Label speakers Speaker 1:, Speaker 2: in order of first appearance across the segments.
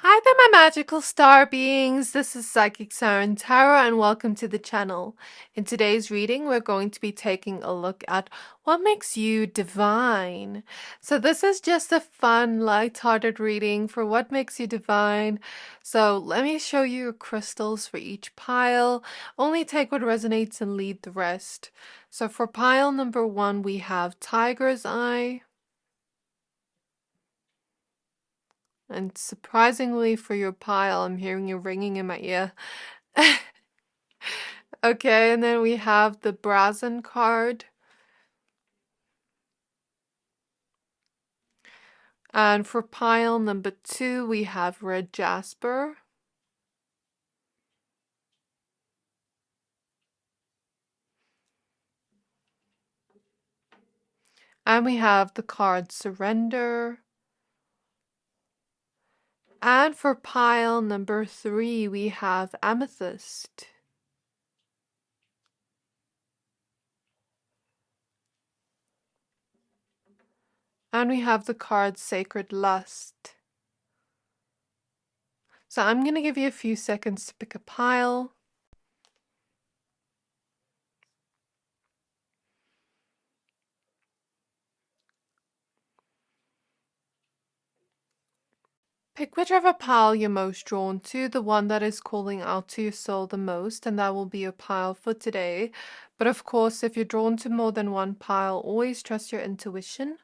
Speaker 1: Hi there, my magical star beings. This is Psychic Siren Tarot, and welcome to the channel. In today's reading, we're going to be taking a look at what makes you divine. So this is just a fun, light-hearted reading for what makes you divine. So let me show you your crystals for each pile. Only take what resonates and leave the rest. So for pile number 1, we have Tiger's Eye. And surprisingly for your pile, I'm hearing you ringing in my ear. Okay, and then we have the Brazen card. And for pile number 2, we have Red Jasper. And we have the card Surrender. And for pile number 3, we have Amethyst. And we have the card Sacred Lust. So I'm going to give you a few seconds to pick a pile. Pick whichever pile you're most drawn to, the one that is calling out to your soul the most, and that will be your pile for today. But of course, if you're drawn to more than one pile, always trust your intuition.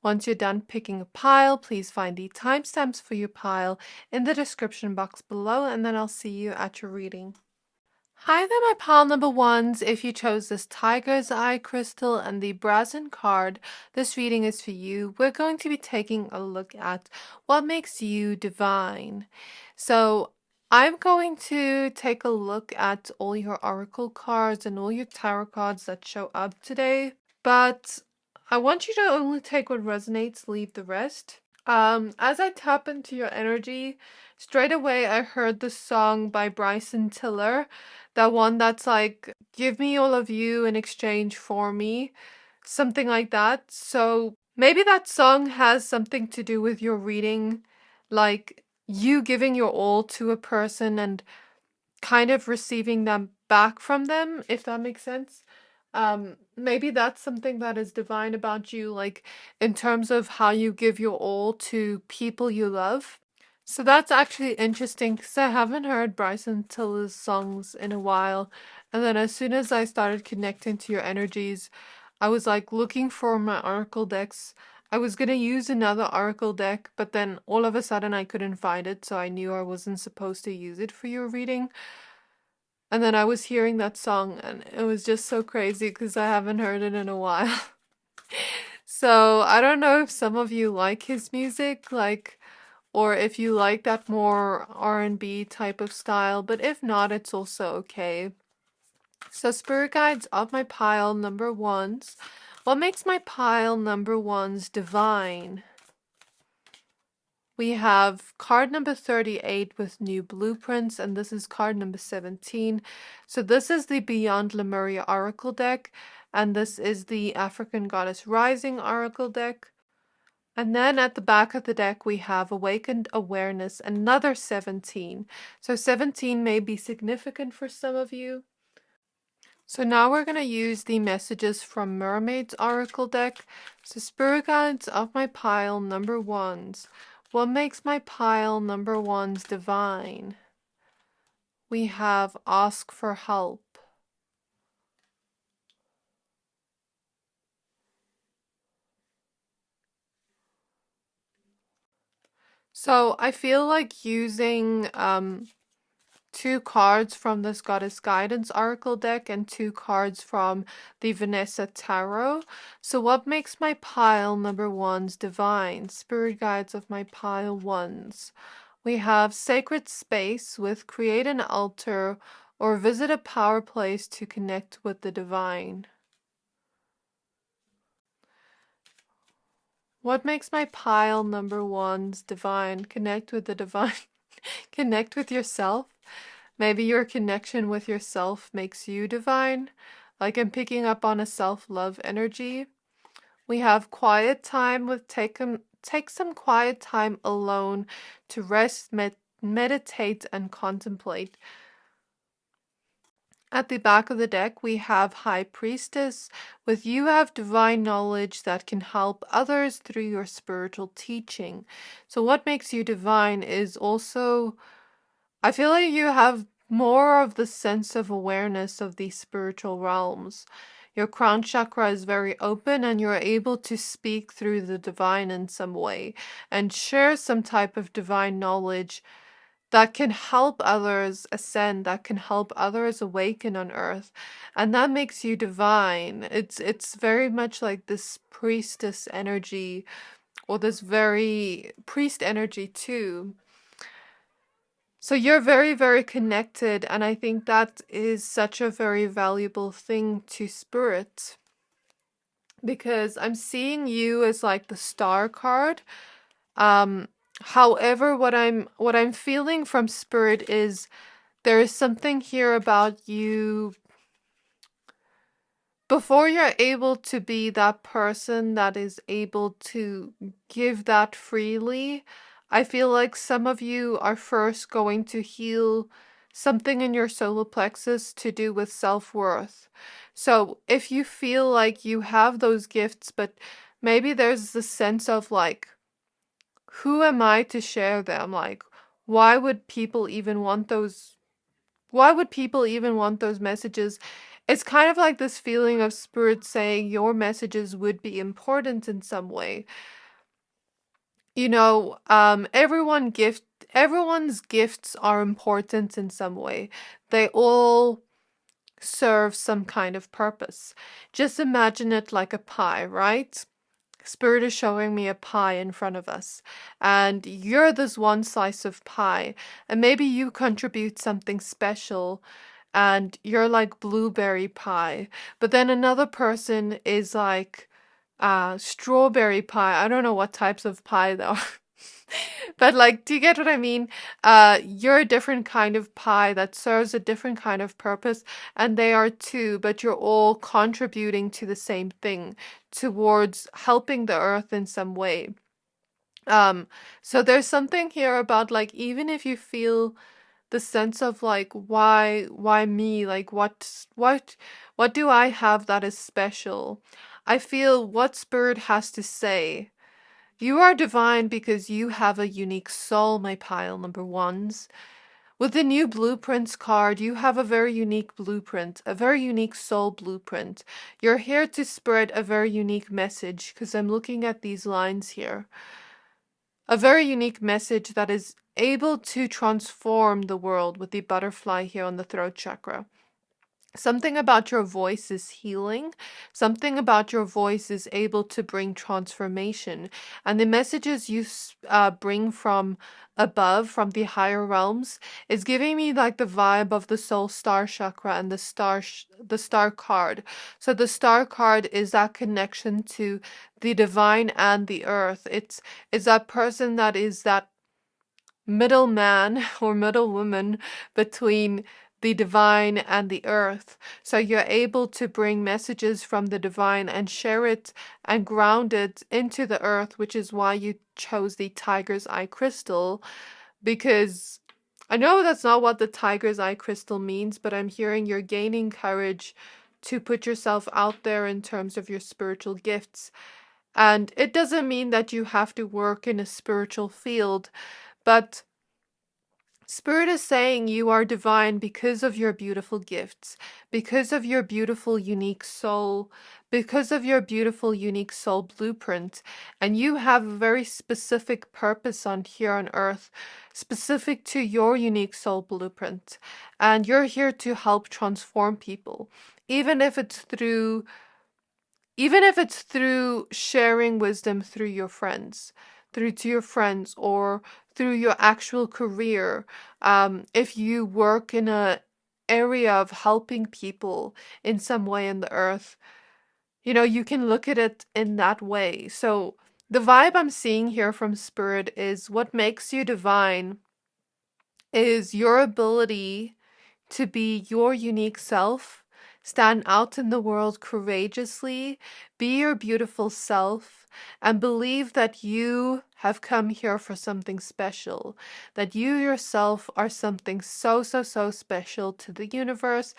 Speaker 1: Once you're done picking a pile, please find the timestamps for your pile in the description box below, and then I'll see you at your reading. Hi there, my pile number ones. If you chose this Tiger's Eye crystal and the Brazen card, this reading is for you. We're going to be taking a look at what makes you divine. So I'm going to take a look at all your oracle cards and all your tarot cards that show up today. But I want you to only take what resonates, leave the rest. As I tap into your energy, straight away I heard the song by Bryson Tiller, that one that's like, give me all of you in exchange for me, something like that. So maybe that song has something to do with your reading, like you giving your all to a person and kind of receiving them back from them, if that makes sense. Maybe that's something that is divine about you, like in terms of how you give your all to people you love. So that's actually interesting because I haven't heard Bryson Tiller's songs in a while. And then as soon as I started connecting to your energies, I was like looking for my oracle decks. I was gonna use another oracle deck, but then all of a sudden I couldn't find it, so I knew I wasn't supposed to use it for your reading. And then I was hearing that song and it was just so crazy because I haven't heard it in a while. So I don't know if some of you like his music, like, or if you like that more R&B type of style, but if not, it's also okay. So spirit guides of my pile number ones. What makes my pile number ones divine? We have card number 38 with new blueprints, and this is card number 17. So this is the Beyond Lemuria Oracle deck, and this is the African Goddess Rising Oracle deck. And then at the back of the deck, we have Awakened Awareness, another 17. So 17 may be significant for some of you. So now we're going to use the messages from Mermaid's Oracle deck. So spirit guides of my pile number ones. What makes my pile number ones divine? We have ask for help. So I feel like using two cards from this Goddess Guidance Oracle deck and two cards from the Vanessa Tarot. So what makes my pile number ones divine? Spirit guides of my pile ones. We have Sacred Space with create an altar or visit a power place to connect with the divine. What makes my pile number ones divine? Connect with the divine. Connect with yourself. Maybe your connection with yourself makes you divine. Like I'm picking up on a self-love energy. We have quiet time with take some quiet time alone to rest, meditate and contemplate. At the back of the deck, we have High Priestess. With you have divine knowledge that can help others through your spiritual teaching. So what makes you divine is also, I feel like you have more of the sense of awareness of these spiritual realms. Your crown chakra is very open and you're able to speak through the divine in some way and share some type of divine knowledge that can help others ascend, that can help others awaken on earth. And that makes you divine. It's very much like this priestess energy, or this very priest energy too. So you're very, very connected, and I think that is such a very valuable thing to spirit, because I'm seeing you as like the star card. However, what I'm feeling from spirit is there is something here about you. Before you're able to be that person that is able to give that freely, I feel like some of you are first going to heal something in your solar plexus to do with self-worth. So if you feel like you have those gifts, but maybe there's the sense of like, who am I to share them? Like, why would people even want those? Why would people even want those messages? It's kind of like this feeling of spirit saying your messages would be important in some way. You know, everyone's gifts are important in some way. They all serve some kind of purpose. Just imagine it like a pie, right? Spirit is showing me a pie in front of us, and you're this one slice of pie, and maybe you contribute something special, and you're like blueberry pie, but then another person is like strawberry pie. I don't know what types of pie there are. But like, do you get what I mean? You're a different kind of pie that serves a different kind of purpose, and they are too, but you're all contributing to the same thing, towards helping the earth in some way. So there's something here about like, even if you feel the sense of like, why me? Like, what do I have that is special? I feel what spirit has to say. You are divine because you have a unique soul, my pile number ones. With the new blueprints card, you have a very unique blueprint, a very unique soul blueprint. You're here to spread a very unique message, because I'm looking at these lines here. A very unique message that is able to transform the world, with the butterfly here on the throat chakra. Something about your voice is healing. Something about your voice is able to bring transformation. And the messages you bring from above, from the higher realms, is giving me like the vibe of the soul star chakra and the star card. So the star card is that connection to the divine and the earth. It's that person that is that middleman or middle woman between the divine and the earth. So you're able to bring messages from the divine and share it and ground it into the earth, which is why you chose the tiger's eye crystal, because I know that's not what the tiger's eye crystal means, but I'm hearing you're gaining courage to put yourself out there in terms of your spiritual gifts. And it doesn't mean that you have to work in a spiritual field, but Spirit is saying you are divine because of your beautiful gifts, because of your beautiful, unique soul, because of your beautiful, unique soul blueprint. And you have a very specific purpose on here on earth, specific to your unique soul blueprint. And you're here to help transform people, even if it's through sharing wisdom through your friends, through to your friends, or through your actual career. If you work in a area of helping people in some way in the earth, you can look at it in that way. So the vibe I'm seeing here from Spirit is what makes you divine is your ability to be your unique self, Stand out in the world courageously, be your beautiful self, and believe that you have come here for something special, that you yourself are something so, so, so special to the universe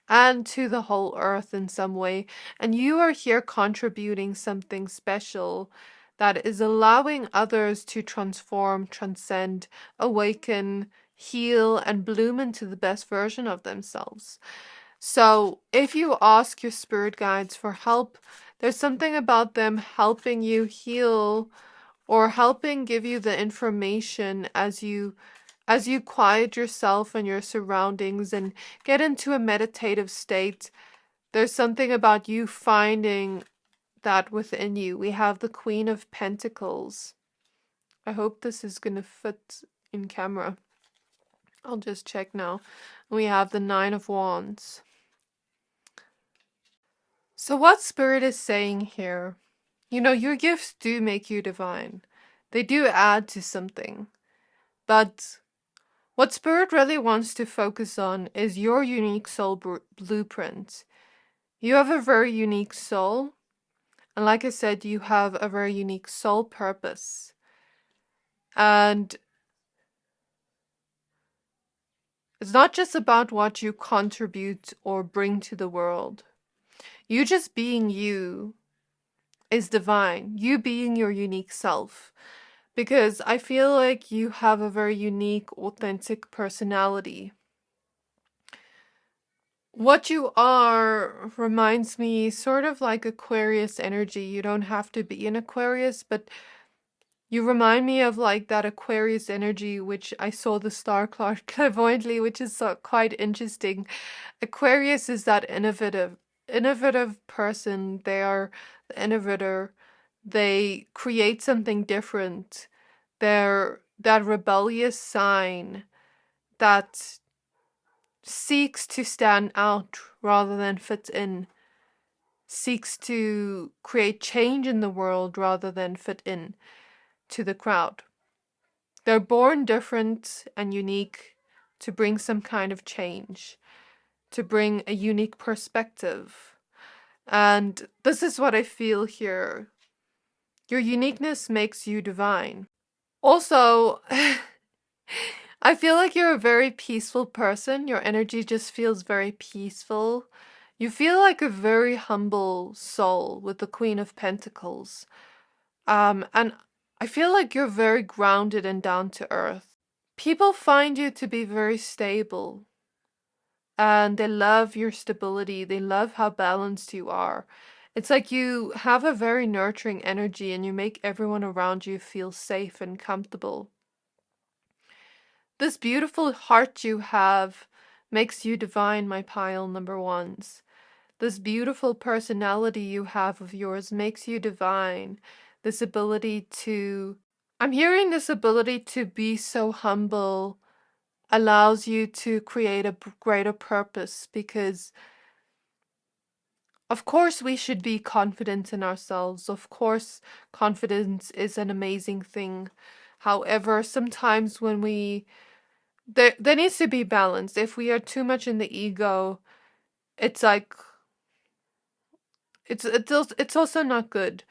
Speaker 1: and to the whole earth in some way. And you are here contributing something special that is allowing others to transform, transcend, awaken, heal, and bloom into the best version of themselves. So if you ask your spirit guides for help, there's something about them helping you heal or helping give you the information as you quiet yourself and your surroundings and get into a meditative state. There's something about you finding that within you. We have the Queen of Pentacles. I hope this is going to fit in camera. I'll just check now. We have the Nine of Wands. So what Spirit is saying here, you know, your gifts do make you divine. They do add to something. But what Spirit really wants to focus on is your unique soul blueprint. You have a very unique soul. And like I said, you have a very unique soul purpose. And it's not just about what you contribute or bring to the world. You just being you is divine. You being your unique self. Because I feel like you have a very unique, authentic personality. What you are reminds me sort of like Aquarius energy. You don't have to be an Aquarius, but you remind me of like that Aquarius energy, which I saw the star clairvoyantly, which is quite interesting. Aquarius is that innovative person. They are the innovator. They create something different. They're that rebellious sign that seeks to stand out rather than fit in, seeks to create change in the world rather than fit in to the crowd. They're born different and unique to bring some kind of change, to bring a unique perspective. And this is what I feel here. Your uniqueness makes you divine. Also, I feel like you're a very peaceful person. Your energy just feels very peaceful. You feel like a very humble soul with the Queen of Pentacles. And I feel like you're very grounded and down to earth. People find you to be very stable. And they love your stability. They love how balanced you are. It's like you have a very nurturing energy and you make everyone around you feel safe and comfortable. This beautiful heart you have makes you divine, my pile number ones. This beautiful personality you have of yours makes you divine. This ability to... I'm hearing this ability to be so humble allows you to create a greater purpose, because of course we should be confident in ourselves. Of course confidence is an amazing thing. However, sometimes when there needs to be balance. If we are too much in the ego, it's like it's also not good.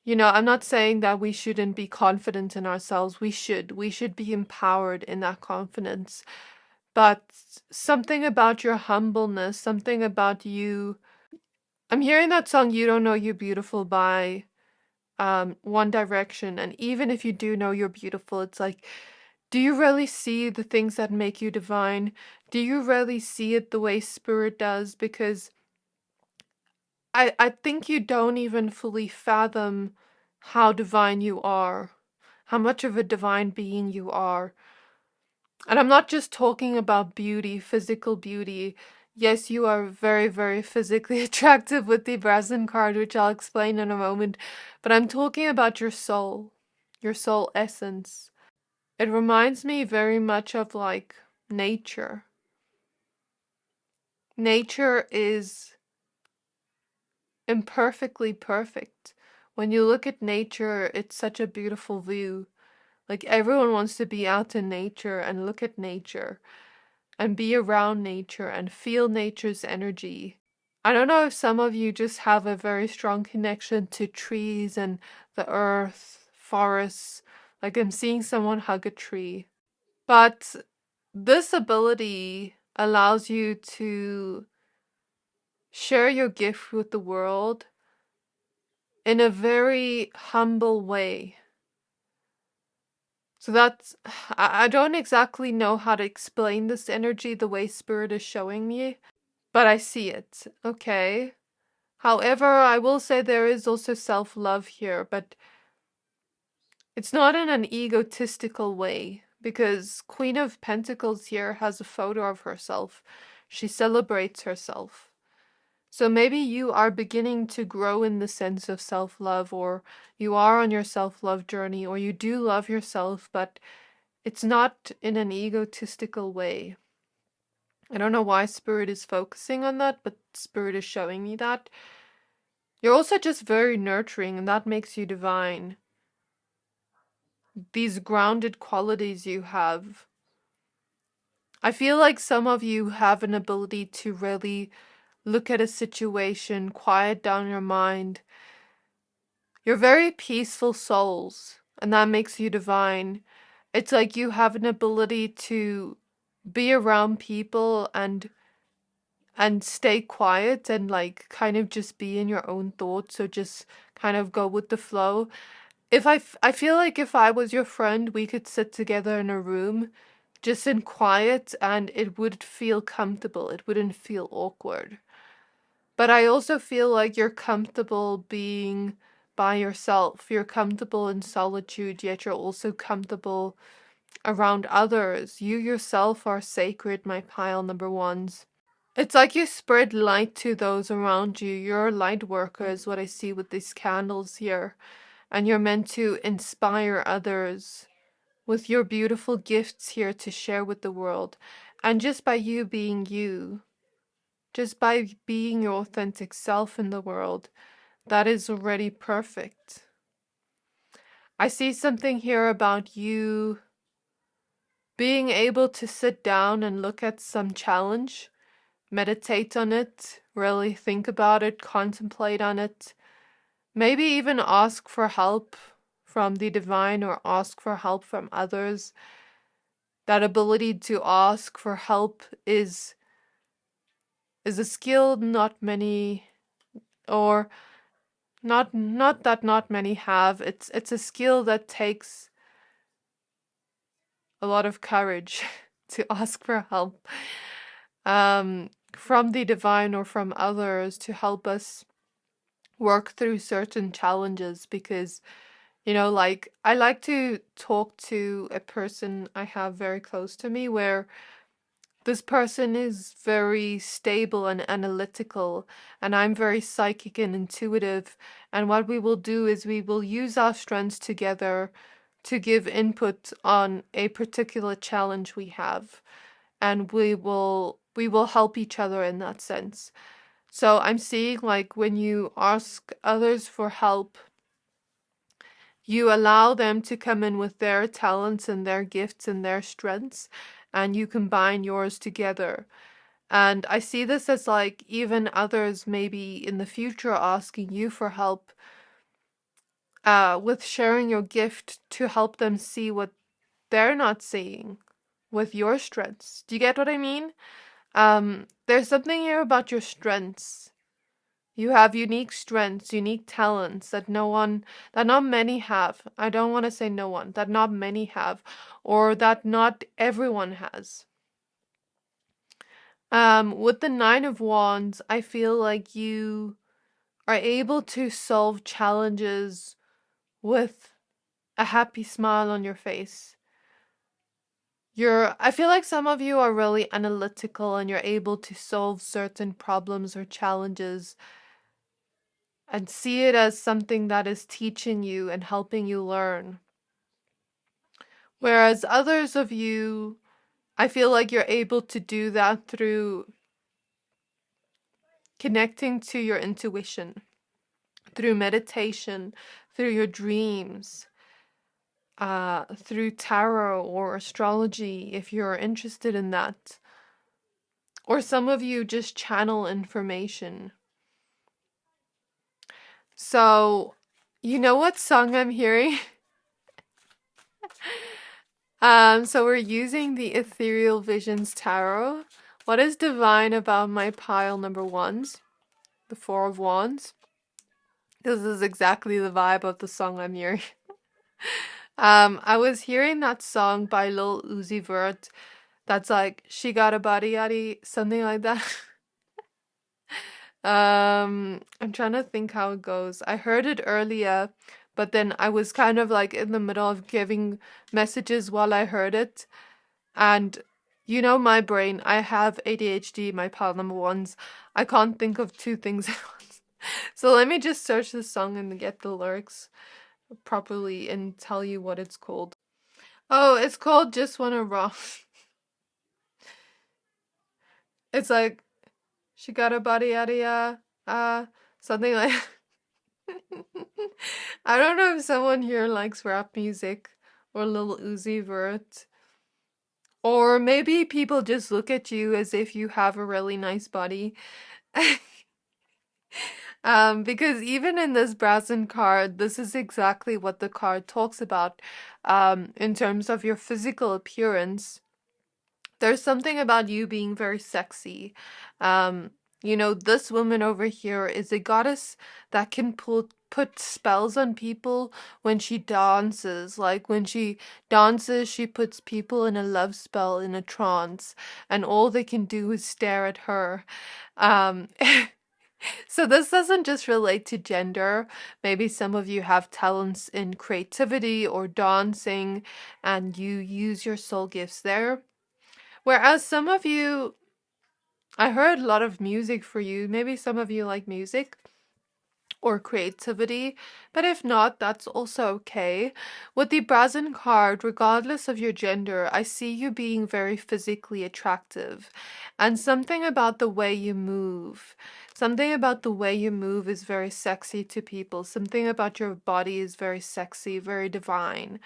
Speaker 1: You know, I'm not saying that we shouldn't be confident in ourselves. We should be empowered in that confidence. But something about your humbleness, something about you. I'm hearing that song "You Don't Know You're Beautiful" by One Direction, and even if you do know you're beautiful, it's like, do you really see the things that make you divine? Do you really see it the way Spirit does? Because I think you don't even fully fathom how divine you are, how much of a divine being you are. And I'm not just talking about beauty, physical beauty. Yes, you are very, very physically attractive with the Brazen card, which I'll explain in a moment. But I'm talking about your soul essence. It reminds me very much of like nature. Nature is imperfectly perfect. When you look at nature, it's such a beautiful view. Like everyone wants to be out in nature and look at nature and be around nature and feel nature's energy. I don't know if some of you just have a very strong connection to trees and the earth, forests. Like I'm seeing someone hug a tree. But this ability allows you to share your gift with the world in a very humble way. So that's, I don't exactly know how to explain this energy the way Spirit is showing me, but I see it. Okay. However, I will say there is also self-love here, but it's not in an egotistical way, because Queen of Pentacles here has a photo of herself. She celebrates herself. So maybe you are beginning to grow in the sense of self-love, or you are on your self-love journey, or you do love yourself, but it's not in an egotistical way. I don't know why Spirit is focusing on that, but Spirit is showing me that. You're also just very nurturing, and that makes you divine. These grounded qualities you have. I feel like some of you have an ability to really look at a situation, quiet down your mind. You're very peaceful souls, and that makes you divine. It's like you have an ability to be around people and stay quiet and like kind of just be in your own thoughts, or just kind of go with the flow. I feel like if I was your friend, we could sit together in a room just in quiet and it would feel comfortable. It wouldn't feel awkward. But I also feel like you're comfortable being by yourself. You're comfortable in solitude, yet you're also comfortable around others. You yourself are sacred, my pile number ones. It's like you spread light to those around you. You're a light worker is what I see with these candles here. And you're meant to inspire others with your beautiful gifts here to share with the world. And just by you being you, just by being your authentic self in the world, that is already perfect. I see something here about you being able to sit down and look at some challenge, meditate on it, really think about it, contemplate on it, maybe even ask for help from the divine or ask for help from others. That ability to ask for help is a skill not many, or not that not many have. It's a skill that takes a lot of courage to ask for help from the divine or from others to help us work through certain challenges. Because like I like to talk to a person I have very close to me, where this person is very stable and analytical, and I'm very psychic and intuitive. And what we will do is we will use our strengths together to give input on a particular challenge we have. And we will help each other in that sense. So I'm seeing like when you ask others for help, you allow them to come in with their talents and their gifts and their strengths, and you combine yours together. And I see this as like even others maybe in the future asking you for help with sharing your gift to help them see what they're not seeing with your strengths. Do you get what I mean? There's something here about your strengths. You have unique strengths, unique talents that not many have. I don't want to say no one, that not many have, or that not everyone has. With the Nine of Wands, I feel like you are able to solve challenges with a happy smile on your face. I feel like some of you are really analytical and you're able to solve certain problems or challenges and see it as something that is teaching you and helping you learn. Whereas others of you, I feel like you're able to do that through connecting to your intuition, through meditation, through your dreams, through tarot or astrology, if you're interested in that, Or some of you just channel information. So, you know what song I'm hearing? So we're using the Ethereal Visions Tarot. What is divine about my pile number ones? The Four of Wands. This is exactly the vibe of the song I'm hearing. I was hearing that song by Lil Uzi Vert that's like, she got a body yaddy, something like that. I'm trying to think how it goes. I heard it earlier, but then I was kind of like in the middle of giving messages while I heard it. And you know my brain, I have ADHD, my pile number ones. I can't think of two things at once. So let me just search the song and get the lyrics properly and tell you what it's called. Oh, it's called Just Wanna Rock. It's like, she got a body yada something like I don't know if someone here likes rap music or Lil Uzi Vert. Or maybe people just look at you as if you have a really nice body. Because even in this Brazen card, this is exactly what the card talks about in terms of your physical appearance. There's something about you being very sexy. You know, this woman over here is a goddess that can put spells on people when she dances. Like when she dances, she puts people in a love spell, in a trance, and all they can do is stare at her. Um, so this doesn't just relate to gender. Maybe some of you have talents in creativity or dancing, and you use your soul gifts there. Whereas some of you, I heard a lot of music for you. Maybe some of you like music or creativity, but if not, that's also okay. With the Brazen card, regardless of your gender, I see you being very physically attractive. And something about the way you move. Something about the way you move is very sexy to people. Something about your body is very sexy, very divine.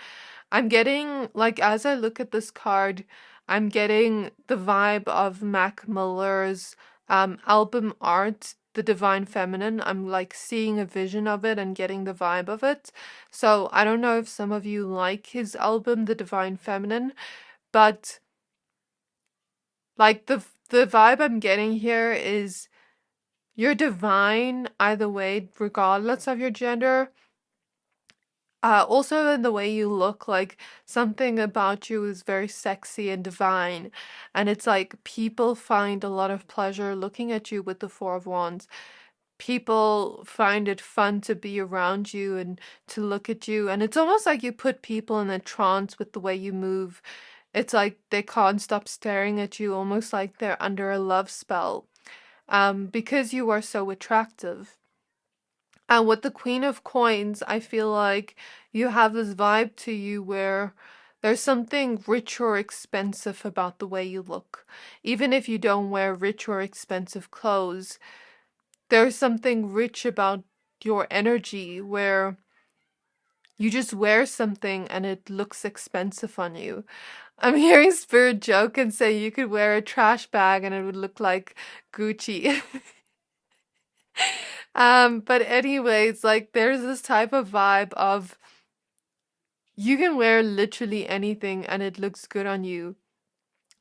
Speaker 1: I'm getting, like, as I look at this card, I'm getting the vibe of Mac Miller's album art, The Divine Feminine. I'm like seeing a vision of it and getting the vibe of it. So I don't know if some of you like his album, The Divine Feminine, but like the vibe I'm getting here is you're divine either way, regardless of your gender. Also in the way you look, like something about you is very sexy and divine. And it's like people find a lot of pleasure looking at you with the Four of Wands. People find it fun to be around you and to look at you. And it's almost like you put people in a trance with the way you move. It's like they can't stop staring at you, almost like they're under a love spell. Because you are so attractive. And with the Queen of Coins, I feel like you have this vibe to you where there's something rich or expensive about the way you look. Even if you don't wear rich or expensive clothes, there's something rich about your energy where you just wear something and it looks expensive on you. I'm hearing Spirit joke and say you could wear a trash bag and it would look like Gucci. But anyways, like there's this type of vibe of you can wear literally anything and it looks good on you.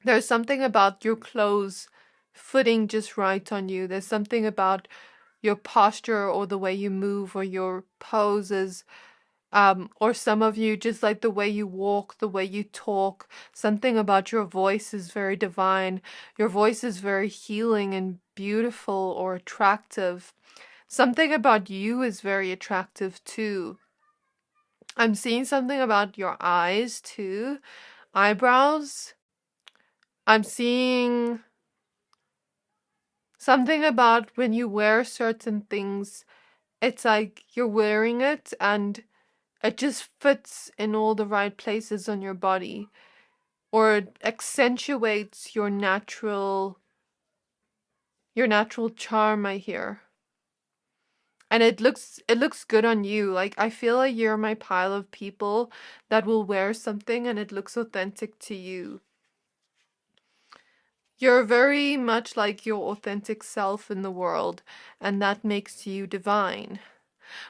Speaker 1: There's something about your clothes fitting just right on you. There's something about your posture or the way you move or your poses. Or some of you just like the way you walk, the way you talk. Something about your voice is very divine. Your voice is very healing and beautiful or attractive. Something about you is very attractive too. I'm seeing something about your eyes too. Eyebrows. I'm seeing something about when you wear certain things. It's like you're wearing it and it just fits in all the right places on your body. Or it accentuates your natural charm, I hear. And it looks good on you. Like I feel like you're my pile of people that will wear something and it looks authentic to you. You're very much like your authentic self in the world, and that makes you divine.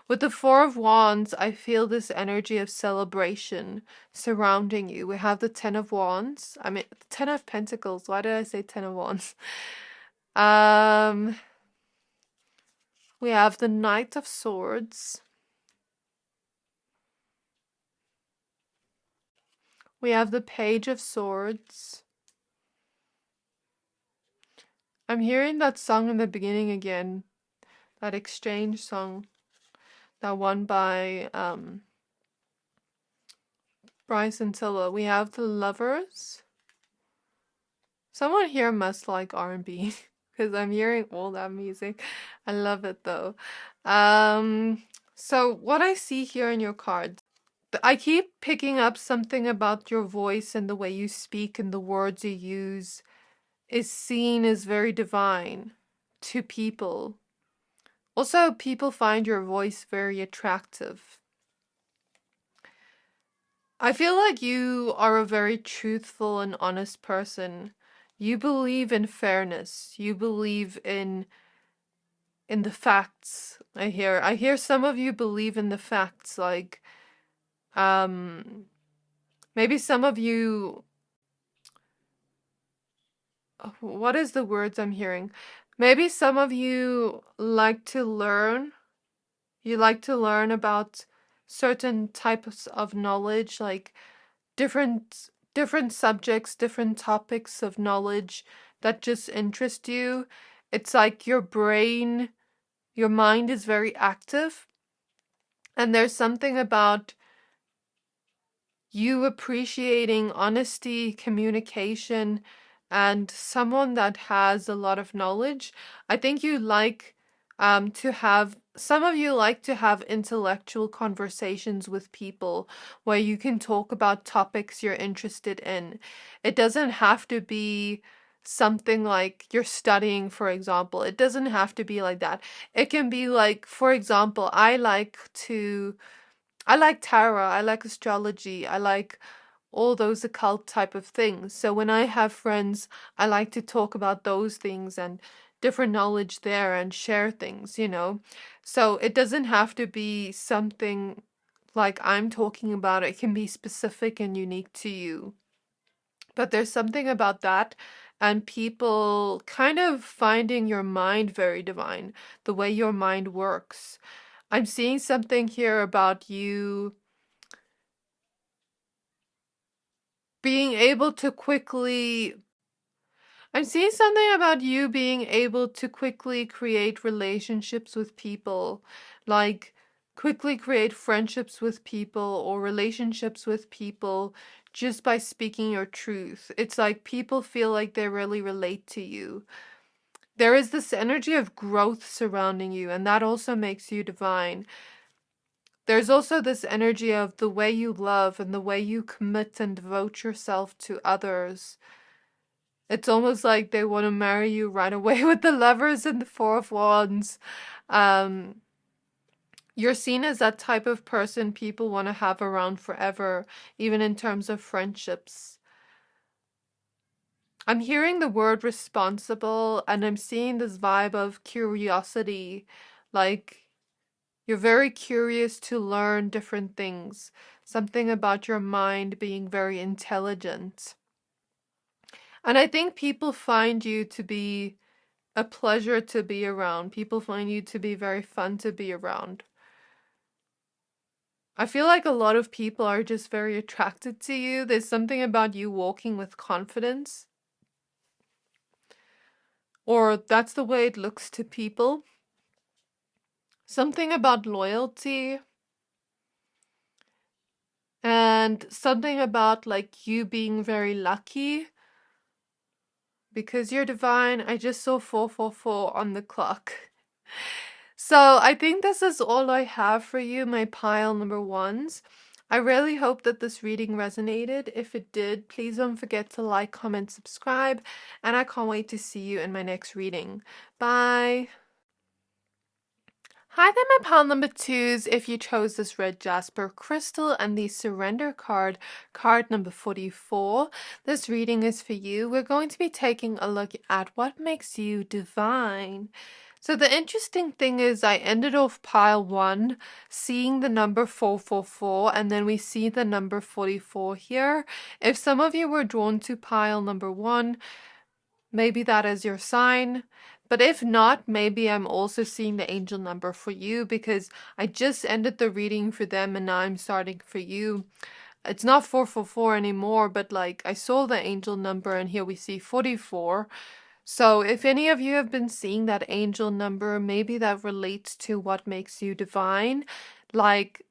Speaker 1: With the Four of Wands, I feel this energy of celebration surrounding you. We have the Ten of Wands. I mean, the Ten of Pentacles. Why did I say Ten of Wands? We have the Knight of Swords. We have the Page of Swords. I'm hearing that song in the beginning again. That exchange song. That one by Brazen. We have the Lovers. Someone here must like R&B because I'm hearing all that music. I love it though. So what I see here in your cards, I keep picking up something about your voice and the way you speak and the words you use is seen as very divine to people. Also, people find your voice very attractive. I feel like you are a very truthful and honest person. You believe in fairness. You believe in the facts. I hear some of you believe in the facts, like maybe some of you, what is the words I'm hearing? Maybe some of you like to learn. You like to learn about certain types of knowledge, like different subjects, different topics of knowledge that just interest you. It's like your brain, your mind is very active, and there's something about you appreciating honesty, communication, and someone that has a lot of knowledge. I think you like to have, some of you like to have intellectual conversations with people where you can talk about topics you're interested in. It doesn't have to be something like you're studying, for example. It doesn't have to be like that. It can be like, for example, I like tarot, I like astrology, I like all those occult type of things. So when I have friends, I like to talk about those things and different knowledge there and share things, you know. So it doesn't have to be something like I'm talking about. It can be specific and unique to you. But there's something about that and people kind of finding your mind very divine, the way your mind works. I'm seeing something here about you being able to quickly, I'm seeing something about you being able to quickly create relationships with people, like quickly create friendships with people or relationships with people just by speaking your truth. It's like people feel like they really relate to you. There is this energy of growth surrounding you, and that also makes you divine. There's also this energy of the way you love and the way you commit and devote yourself to others. It's almost like they want to marry you right away with the Lovers and the Four of Wands. You're seen as that type of person people want to have around forever, even in terms of friendships. I'm hearing the word responsible, and I'm seeing this vibe of curiosity, like you're very curious to learn different things. Something about your mind being very intelligent. And I think people find you to be a pleasure to be around. People find you to be very fun to be around. I feel like a lot of people are just very attracted to you. There's something about you walking with confidence. Or that's the way it looks to people. Something about loyalty. And something about like you being very lucky. Because you're divine. I just saw 444 on the clock. So I think this is all I have for you, my pile number ones. I really hope that this reading resonated. If it did, please don't forget to like, comment, subscribe, and I can't wait to see you in my next reading. Bye! Hi there, my pal number twos. If you chose this red Jasper crystal and the surrender card, card number 44, this reading is for you. We're going to be taking a look at what makes you divine. So the interesting thing is I ended off pile 1 seeing the number 444, and then we see the number 44 here. If some of you were drawn to pile number 1, maybe that is your sign. But if not, maybe I'm also seeing the angel number for you, because I just ended the reading for them and now I'm starting for you. It's not 444 anymore, but like I saw the angel number and here we see 44. So if any of you have been seeing that angel number, maybe that relates to what makes you divine. Like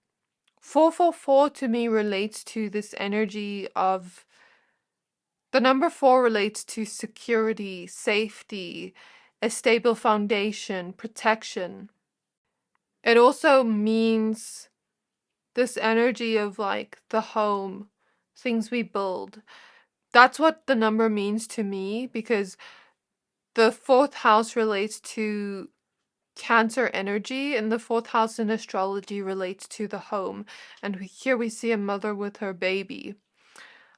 Speaker 1: 444 to me relates to this energy of the number 4 relates to security, safety, a stable foundation, protection. It also means this energy of like the home, things we build. That's what the number means to me, because the 4th house relates to Cancer energy, and the 4th house in astrology relates to the home. And here we see a mother with her baby.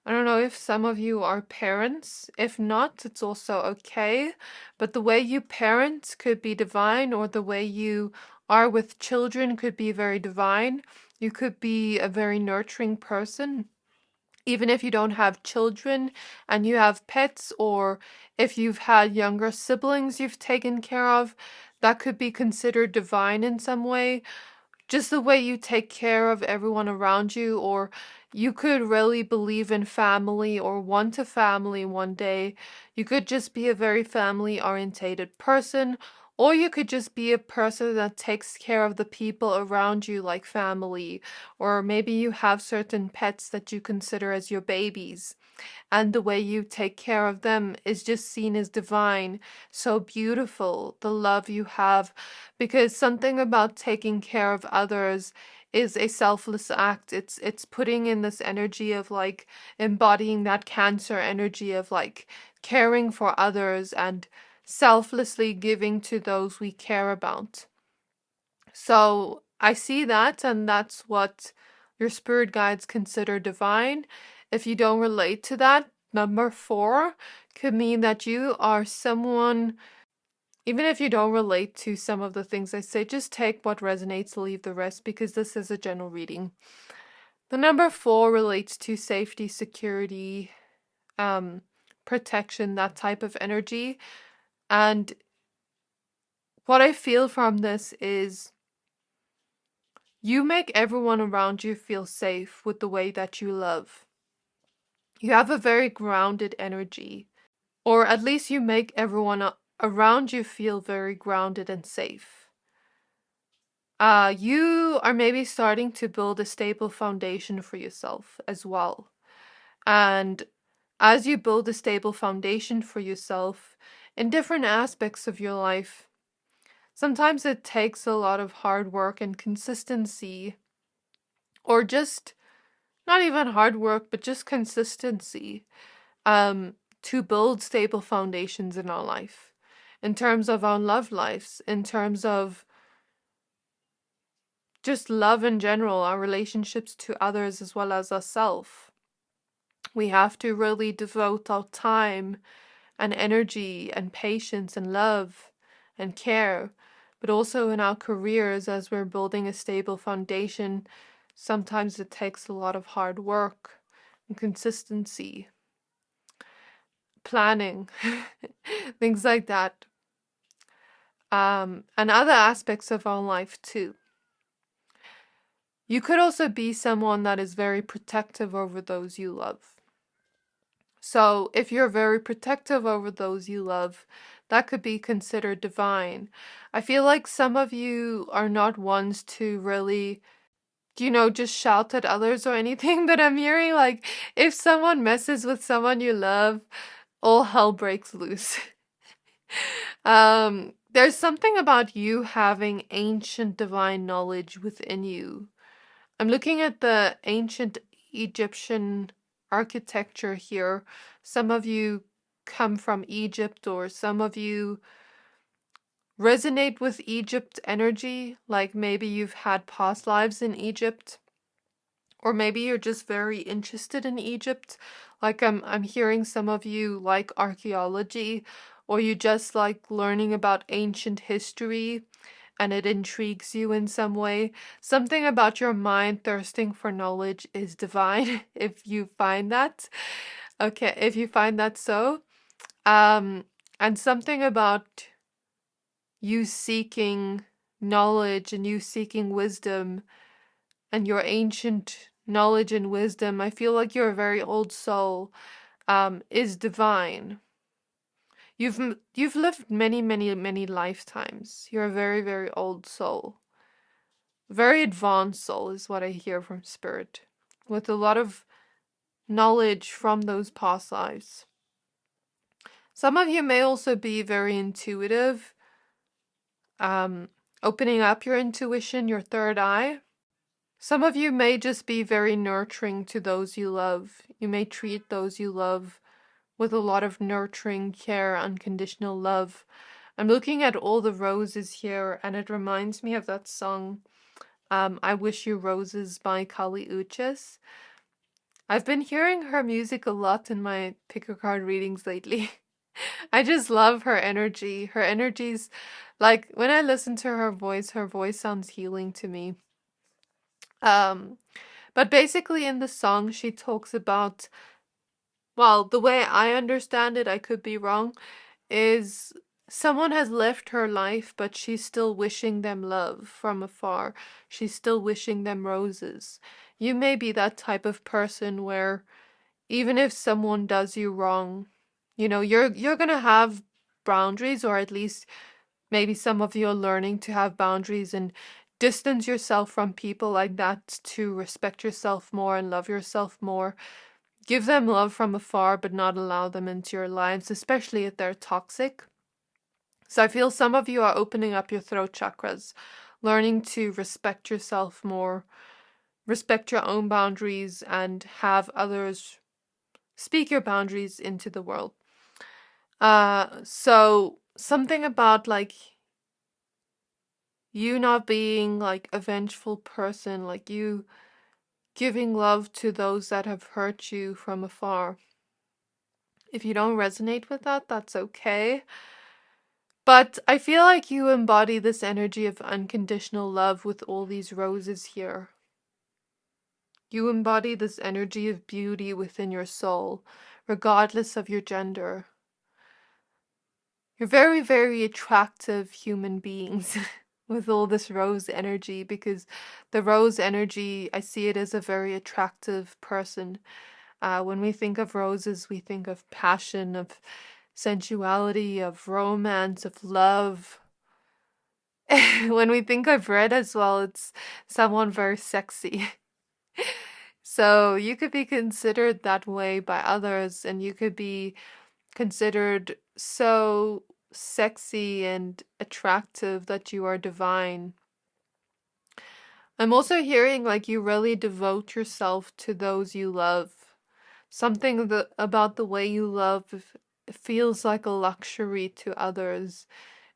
Speaker 1: I don't know if some of you are parents. If not, it's also okay. But the way you parent could be divine, or the way you are with children could be very divine. You could be a very nurturing person. Even if you don't have children and you have pets, or if you've had younger siblings you've taken care of, that could be considered divine in some way. Just the way you take care of everyone around you, or you could really believe in family or want a family one day. You could just be a very family orientated person, or you could just be a person that takes care of the people around you like family, or maybe you have certain pets that you consider as your babies, and the way you take care of them is just seen as divine. So beautiful, the love you have, because something about taking care of others is a selfless act. It's putting in this energy of like embodying that Cancer energy of like caring for others and selflessly giving to those we care about. So I see that, and that's what your spirit guides consider divine. If you don't relate to that, number 4 could mean that you are someone, even if you don't relate to some of the things I say, just take what resonates, leave the rest, because this is a general reading. The number 4 relates to safety, security, protection, that type of energy. And what I feel from this is you make everyone around you feel safe with the way that you love. You have a very grounded energy, or at least you make everyone around you feel very grounded and safe. You are maybe starting to build a stable foundation for yourself as well. And as you build a stable foundation for yourself in different aspects of your life, sometimes it takes a lot of hard work and consistency, or just not even hard work, but just consistency, to build stable foundations in our life, in terms of our love lives, in terms of just love in general, our relationships to others as well as ourselves. We have to really devote our time and energy and patience and love and care, but also in our careers as we're building a stable foundation. Sometimes it takes a lot of hard work and consistency, planning, things like that, and other aspects of our life too. You could also be someone that is very protective over those you love. So if you're very protective over those you love, that could be considered divine. I feel like some of you are not ones to really, just shout at others or anything, but I'm hearing like if someone messes with someone you love, all hell breaks loose. There's something about you having ancient divine knowledge within you. I'm looking at the ancient Egyptian architecture here. Some of you come from Egypt, or some of you resonate with Egypt energy, like maybe you've had past lives in Egypt, or maybe you're just very interested in Egypt. Like I'm hearing some of you like archaeology, or you just like learning about ancient history and it intrigues you in some way. Something about your mind thirsting for knowledge is divine if you find that. Okay, if you find that so. And something about you seeking knowledge and you seeking wisdom and your ancient knowledge and wisdom, I feel like you're a very old soul, is divine. You've lived many, many, many lifetimes. You're a very, very old soul. Very advanced soul is what I hear from spirit. With a lot of knowledge from those past lives. Some of you may also be very intuitive, opening up your intuition, your third eye. Some of you may just be very nurturing to those you love. You may treat those you love with a lot of nurturing care, unconditional love. I'm looking at all the roses here, and it reminds me of that song, I Wish You Roses by Kali Uchis. I've been hearing her music a lot in my pick a card readings lately. I just love her energy. Her energy's like when I listen to her voice sounds healing to me. But basically in the song she talks about, well, the way I understand it, I could be wrong, is someone has left her life, but she's still wishing them love from afar. She's still wishing them roses. You may be that type of person where even if someone does you wrong, you know, you're gonna have boundaries, or at least maybe some of you are learning to have boundaries and distance yourself from people like that to respect yourself more and love yourself more. Give them love from afar, but not allow them into your lives, especially if they're toxic. So I feel some of you are opening up your throat chakras, learning to respect yourself more, respect your own boundaries, and have others speak your boundaries into the world. So something about like you not being like a vengeful person, like you giving love to those that have hurt you from afar. If you don't resonate with that, that's okay. But I feel like you embody this energy of unconditional love with all these roses here. You embody this energy of beauty within your soul, regardless of your gender. You're very, very attractive human beings with all this rose energy, because the rose energy, I see it as a very attractive person. When we think of roses, we think of passion, of sensuality, of romance, of love. When we think of red as well, it's someone very sexy. So you could be considered that way by others, and you could be considered so sexy and attractive that you are divine. I'm also hearing like you really devote yourself to those you love. Something about the way you love feels like a luxury to others.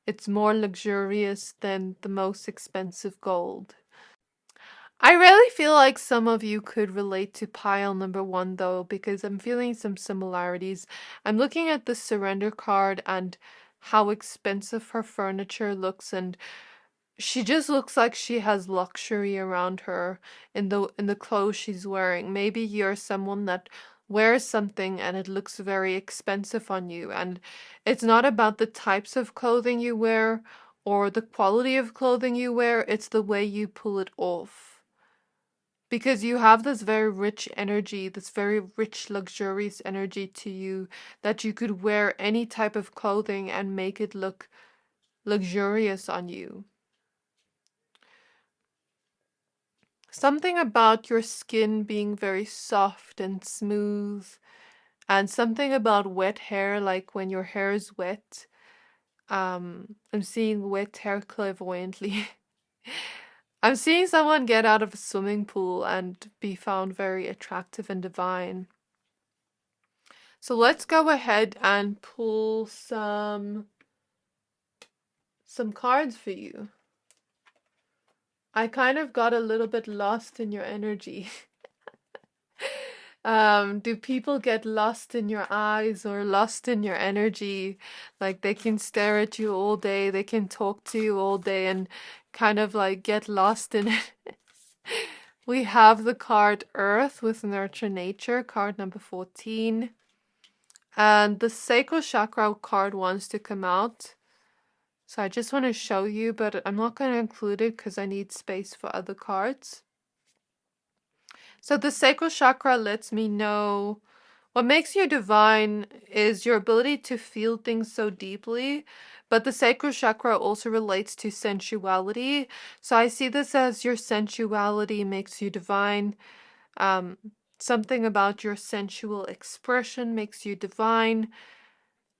Speaker 1: It's more luxurious than the most expensive gold. I really feel like some of you could relate to pile number one though, because I'm feeling some similarities. I'm looking at the surrender card and how expensive her furniture looks, and she just looks like she has luxury around her in the clothes she's wearing. Maybe you're someone that wears something and it looks very expensive on you, and it's not about the types of clothing you wear or the quality of clothing you wear, it's the way you pull it off. Because you have this very rich energy, this very rich, luxurious energy to you, that you could wear any type of clothing and make it look luxurious on you. Something about your skin being very soft and smooth, and something about wet hair, like when your hair is wet. I'm seeing wet hair clairvoyantly. I'm seeing someone get out of a swimming pool and be found very attractive and divine. So let's go ahead and pull some some cards for you. I kind of got a little bit lost in your energy. Do people get lost in your eyes or lost in your energy? Like they can stare at you all day, they can talk to you all day and kind of like get lost in it. We have the card Earth with Nurture Nature, card number 14. And the Sacral Chakra card wants to come out. So I just want to show you, but I'm not going to include it because I need space for other cards. So the Sacral Chakra lets me know what makes you divine is your ability to feel things so deeply, but the Sacral Chakra also relates to sensuality. So I see this as your sensuality makes you divine. Something about your sensual expression makes you divine.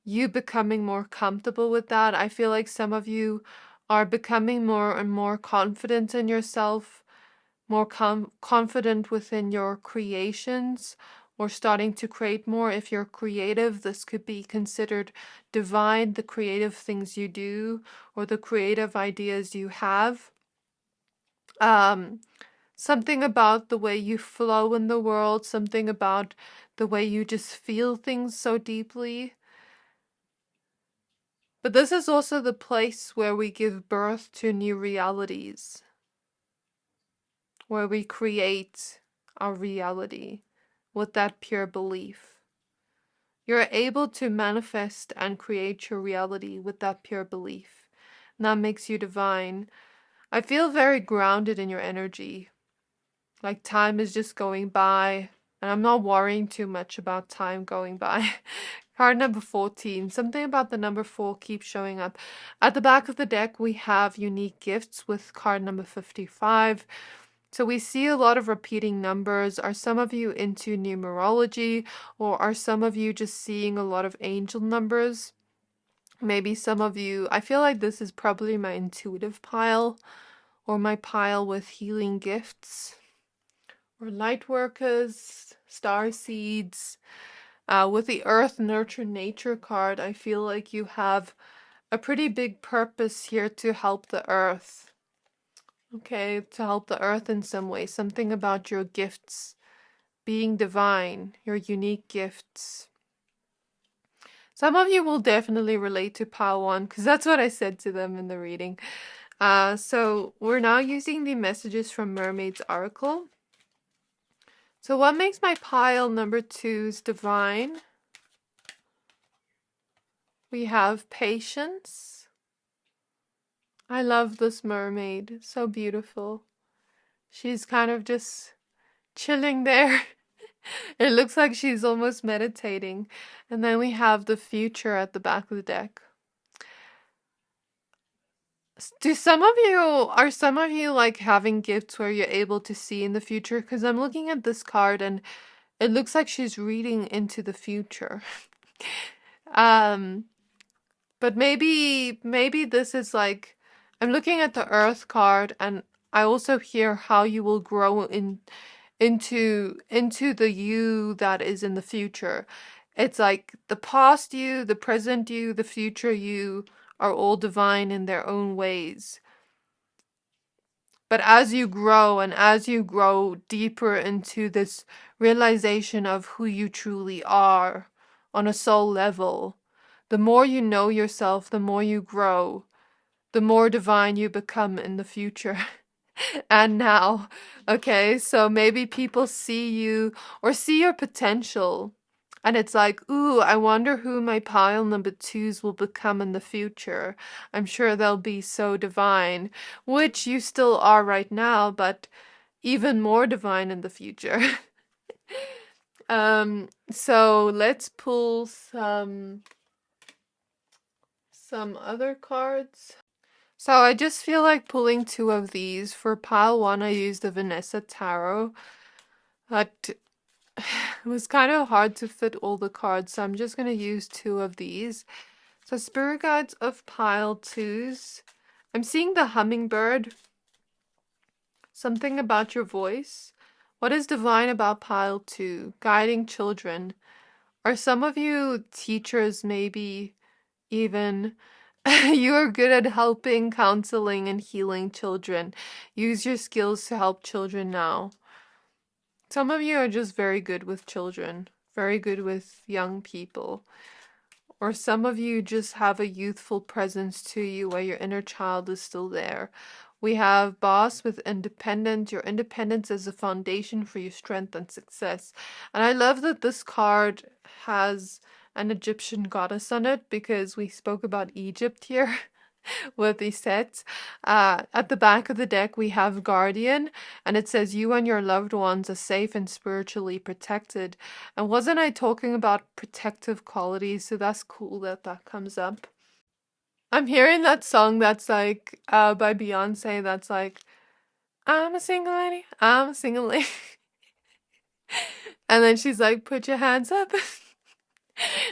Speaker 1: You becoming more comfortable with that. I feel like some of you are becoming more and more confident in yourself, more confident within your creations, or starting to create more. If you're creative, this could be considered divine, the creative things you do or the creative ideas you have. Something about the way you flow in the world, something about the way you just feel things so deeply. But this is also the place where we give birth to new realities, where we create our reality with that pure belief. You're able to manifest and create your reality with that pure belief. And that makes you divine. I feel very grounded in your energy. Like time is just going by, and I'm not worrying too much about time going by. Card number 14. Something about the number 4 keeps showing up. At the back of the deck, we have unique gifts with card number 55. So we see a lot of repeating numbers. Are some of you into numerology, or are some of you just seeing a lot of angel numbers? Maybe some of you, I feel like this is probably my intuitive pile, or my pile with healing gifts, or light workers, star seeds. With the Earth Nurture Nature card, I feel like you have a pretty big purpose here to help the Earth. Okay, to help the Earth in some way. Something about your gifts being divine, your unique gifts. Some of you will definitely relate to pile 1 because that's what I said to them in the reading. So we're now using the messages from Mermaid's Oracle. So what makes my pile number 2's divine? We have patience. I love this mermaid. So beautiful. She's kind of just chilling there. It looks like she's almost meditating. And then we have the future at the back of the deck. Are some of you like having gifts where you're able to see in the future? Because I'm looking at this card and it looks like she's reading into the future. But maybe this is like, I'm looking at the Earth card and I also hear how you will grow into the you that is in the future. It's like the past you, the present you, the future you are all divine in their own ways. But as you grow and as you grow deeper into this realization of who you truly are on a soul level, the more you know yourself, the more you grow, the more divine you become in the future. And now, okay, so maybe people see you or see your potential and it's like, ooh, I wonder who my pile number 2's will become in the future. I'm sure they'll be so divine, which you still are right now, but even more divine in the future. So let's pull some other cards. So I just feel like pulling 2 of these. For pile 1, I used the Vanessa Tarot, but it was kind of hard to fit all the cards, so I'm just going to use 2 of these. So Spirit Guides of pile 2's. I'm seeing the hummingbird. Something about your voice. What is divine about pile 2? Guiding children. Are some of you teachers maybe even? You are good at helping, counseling, and healing children. Use your skills to help children now. Some of you are just very good with children, very good with young people. Or some of you just have a youthful presence to you where your inner child is still there. We have boss with independent. Your independence is a foundation for your strength and success. And I love that this card has an Egyptian goddess on it because we spoke about Egypt here with these sets. At the back of the deck, we have Guardian, and it says, "You and your loved ones are safe and spiritually protected." And wasn't I talking about protective qualities? So that's cool that that comes up. I'm hearing that song that's like, by Beyonce, that's like, "I'm a single lady, I'm a single lady." And then she's like, "Put your hands up."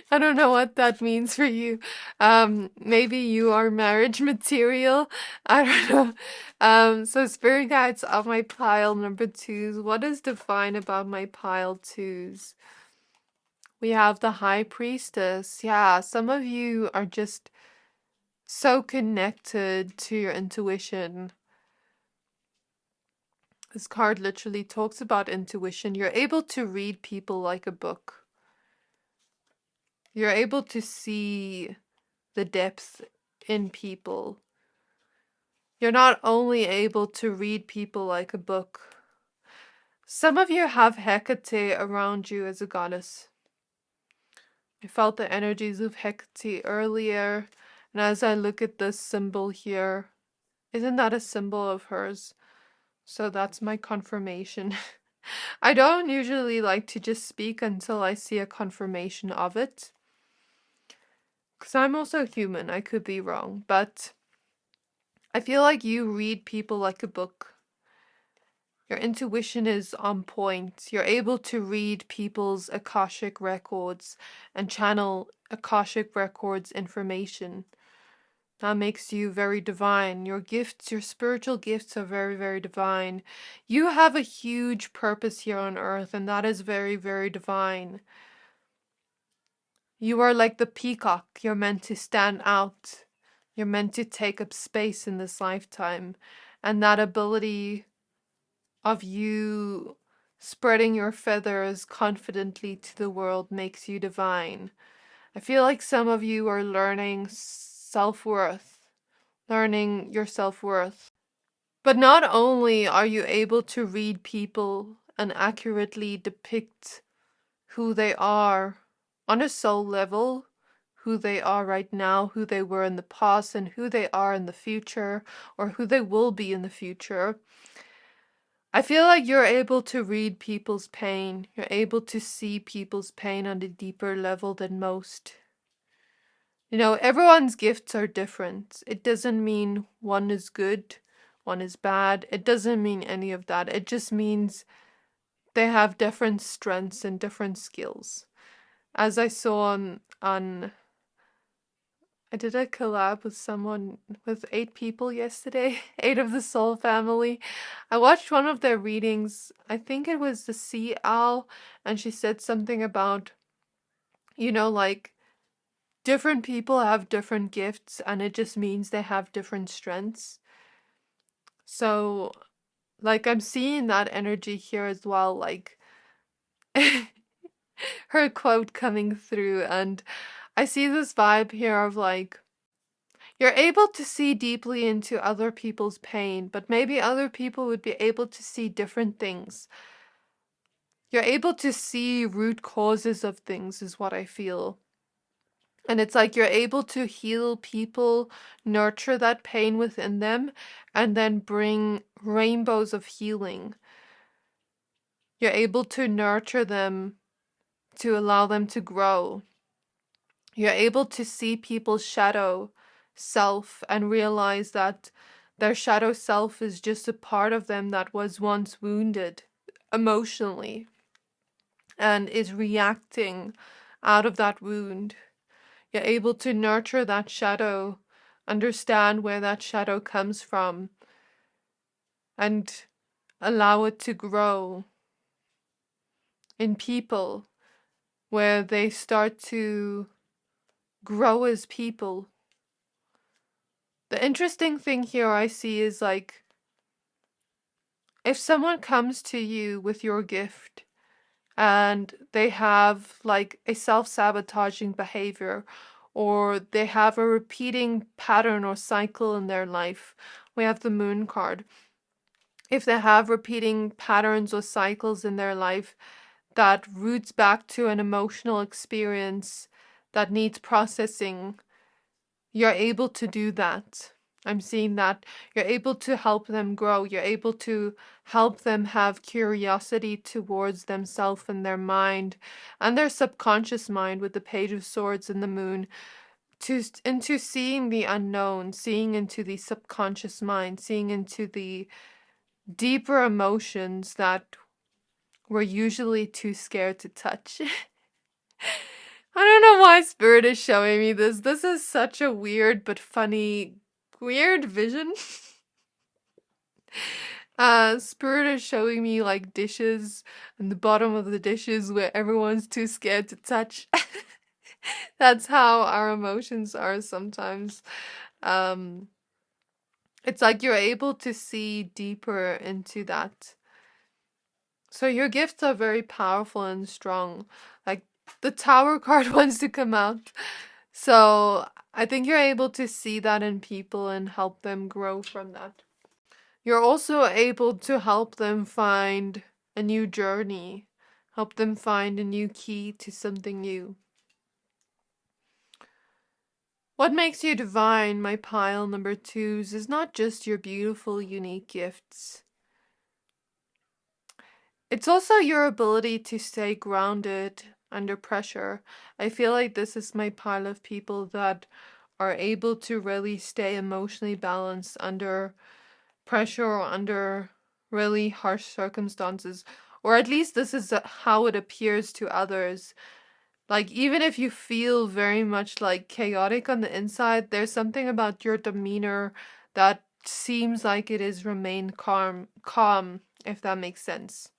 Speaker 1: I don't know what that means for you. Maybe you are marriage material. I don't know. So spirit guides of my pile number 2s. What is defined about my pile 2s? We have the High Priestess. Yeah, some of you are just so connected to your intuition. This card literally talks about intuition. You're able to read people like a book. You're able to see the depth in people. You're not only able to read people like a book. Some of you have Hecate around you as a goddess. I felt the energies of Hecate earlier, and as I look at this symbol here, isn't that a symbol of hers? So that's my confirmation. I don't usually like to just speak until I see a confirmation of it. Because I'm also human, I could be wrong, but I feel like you read people like a book. Your intuition is on point. You're able to read people's Akashic records and channel Akashic records information. That makes you very divine. Your gifts, your spiritual gifts are very, very divine. You have a huge purpose here on earth, and that is very, very divine. You are like the peacock. You're meant to stand out. You're meant to take up space in this lifetime. And that ability of you spreading your feathers confidently to the world makes you divine. I feel like some of you are learning self-worth, learning your self-worth. But not only are you able to read people and accurately depict who they are on a soul level, who they are right now, who they were in the past, and who they are in the future, or who they will be in the future. I feel like you're able to read people's pain. You're able to see people's pain on a deeper level than most. You know, everyone's gifts are different. It doesn't mean one is good, one is bad. It doesn't mean any of that. It just means they have different strengths and different skills. As I saw on I did a collab with someone with 8 people yesterday, 8 of the Soul family. I watched one of their readings. I think it was the Sea Owl, and she said something about, you know, like different people have different gifts, and it just means they have different strengths. So, like, I'm seeing that energy here as well, like her quote coming through, and I see this vibe here of like, you're able to see deeply into other people's pain, but maybe other people would be able to see different things. You're able to see root causes of things, is what I feel. And it's like you're able to heal people, nurture that pain within them, and then bring rainbows of healing. You're able to nurture them to allow them to grow. You're able to see people's shadow self and realize that their shadow self is just a part of them that was once wounded emotionally and is reacting out of that wound. You're able to nurture that shadow, understand where that shadow comes from, and allow it to grow in people where they start to grow as people. The interesting thing here I see is like, if someone comes to you with your gift and they have like a self-sabotaging behavior, or they have a repeating pattern or cycle in their life, we have the moon card. If they have repeating patterns or cycles in their life that roots back to an emotional experience that needs processing, you're able to do that. I'm seeing that you're able to help them grow. You're able to help them have curiosity towards themselves and their mind and their subconscious mind with the Page of Swords and the Moon, into seeing the unknown, seeing into the subconscious mind, seeing into the deeper emotions that we're usually too scared to touch. I don't know why Spirit is showing me this. This is such a weird but funny, weird vision. Spirit is showing me like dishes and the bottom of the dishes where everyone's too scared to touch. That's how our emotions are sometimes. Um, it's like you're able to see deeper into that. So your gifts are very powerful and strong. Like the Tower card wants to come out. So I think you're able to see that in people and help them grow from that. You're also able to help them find a new journey, help them find a new key to something new. What makes you divine, my pile number 2s, is not just your beautiful, unique gifts. It's also your ability to stay grounded under pressure. I feel like this is my pile of people that are able to really stay emotionally balanced under pressure or under really harsh circumstances. Or at least this is how it appears to others. Like, even if you feel very much like chaotic on the inside, there's something about your demeanor that seems like it is remain calm, if that makes sense.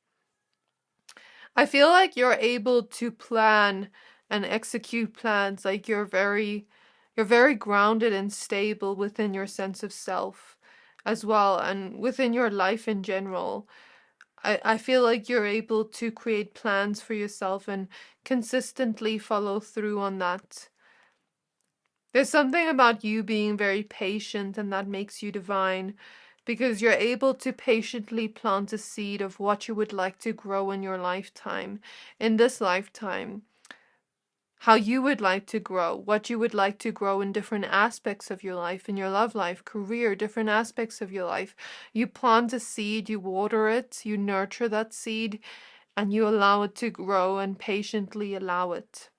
Speaker 1: I feel like you're able to plan and execute plans. Like you're very grounded and stable within your sense of self as well, and within your life in general. I feel like you're able to create plans for yourself and consistently follow through on that. There's something about you being very patient, and that makes you divine, because you're able to patiently plant a seed of what you would like to grow in your lifetime, in this lifetime. How you would like to grow, what you would like to grow in different aspects of your life, in your love life, career, different aspects of your life. You plant a seed, you water it, you nurture that seed, and you allow it to grow and patiently allow it.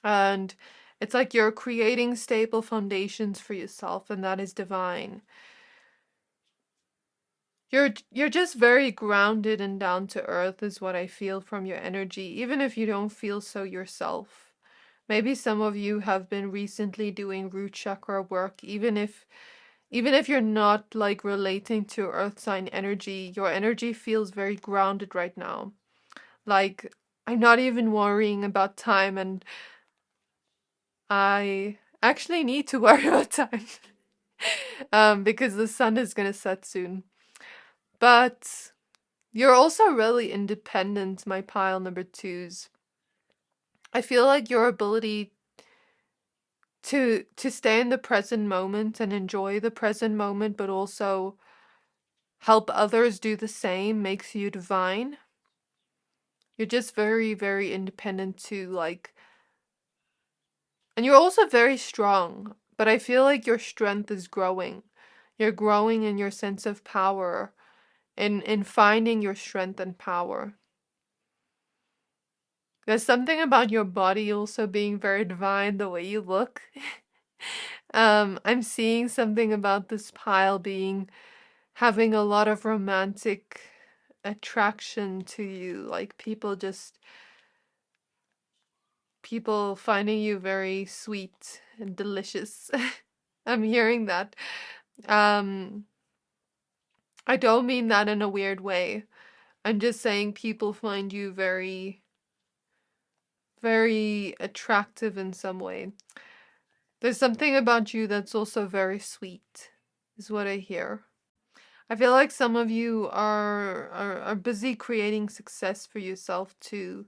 Speaker 1: And it's like you're creating stable foundations for yourself, and that is divine. You're just very grounded and down to earth is what I feel from your energy, even if you don't feel so yourself. Maybe some of you have been recently doing root chakra work, even if you're not like relating to earth sign energy, your energy feels very grounded right now. Like, I'm not even worrying about time, and I actually need to worry about time. Because the sun is gonna set soon. But you're also really independent, my pile number 2s. I feel like your ability to stay in the present moment and enjoy the present moment, but also help others do the same, makes you divine. You're just very, very independent too, like, and you're also very strong, but I feel like your strength is growing. You're growing in your sense of power, in finding your strength and power. There's something about your body also being very divine, the way you look. I'm seeing something about this pile being having a lot of romantic attraction to you, like people finding you very sweet and delicious. I'm hearing that. Um, I don't mean that in a weird way. I'm just saying people find you very, very attractive in some way. There's something about you that's also very sweet, is what I hear. I feel like some of you are busy creating success for yourself too.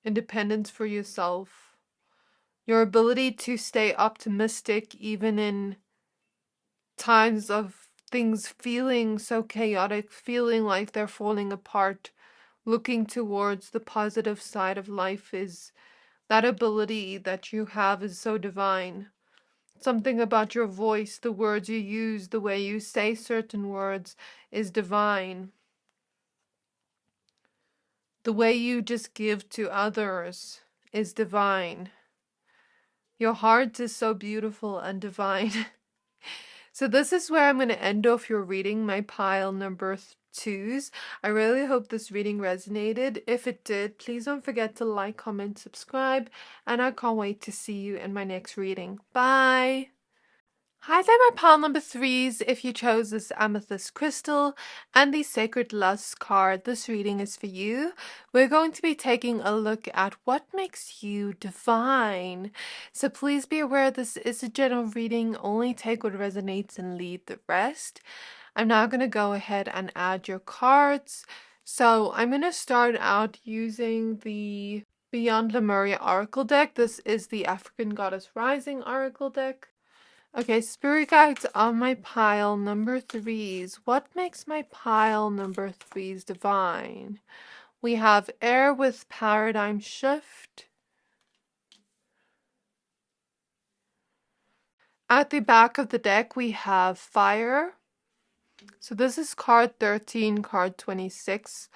Speaker 1: Independence for yourself. Your ability to stay optimistic even in times of things feeling so chaotic, feeling like they're falling apart. Looking towards the positive side of life is that ability that you have is so divine. Something about your voice, the words you use, the way you say certain words is divine. The way you just give to others is divine. Your heart is so beautiful and divine. So this is where I'm going to end off your reading, my pile number 2s. I really hope this reading resonated. If it did, please don't forget to like, comment, subscribe, and I can't wait to see you in my next reading. Bye! Hi there, my pile number 3s. If you chose this Amethyst crystal and the Sacred Lust card, this reading is for you. We're going to be taking a look at what makes you divine. So please be aware this is a general reading. Only take what resonates and leave the rest. I'm now going to go ahead and add your cards. So I'm going to start out using the Beyond Lemuria Oracle deck. This is the African Goddess Rising Oracle deck. Okay, spirit guides on my pile number 3s. What makes my pile number 3s divine? We have air with paradigm shift. At the back of the deck, we have fire. So this is card 13, card 26.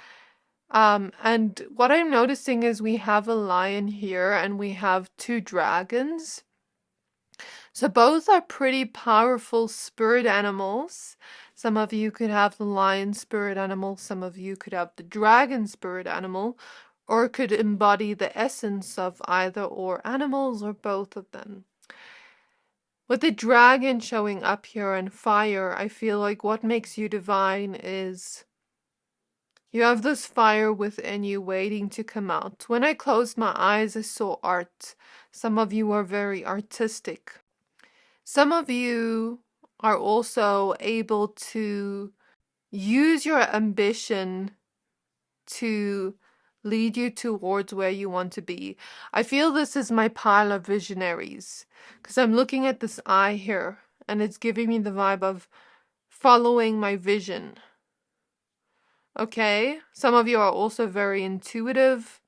Speaker 1: And what I'm noticing is we have a lion here and we have 2 dragons. So both are pretty powerful spirit animals. Some of you could have the lion spirit animal, some of you could have the dragon spirit animal, or could embody the essence of either or animals or both of them. With the dragon showing up here and fire, I feel like what makes you divine is you have this fire within you waiting to come out. When I closed my eyes, I saw art. Some of you are very artistic. Some of you are also able to use your ambition to lead you towards where you want to be. I feel this is my pile of visionaries because I'm looking at this eye here and it's giving me the vibe of following my vision. Okay, some of you are also very intuitive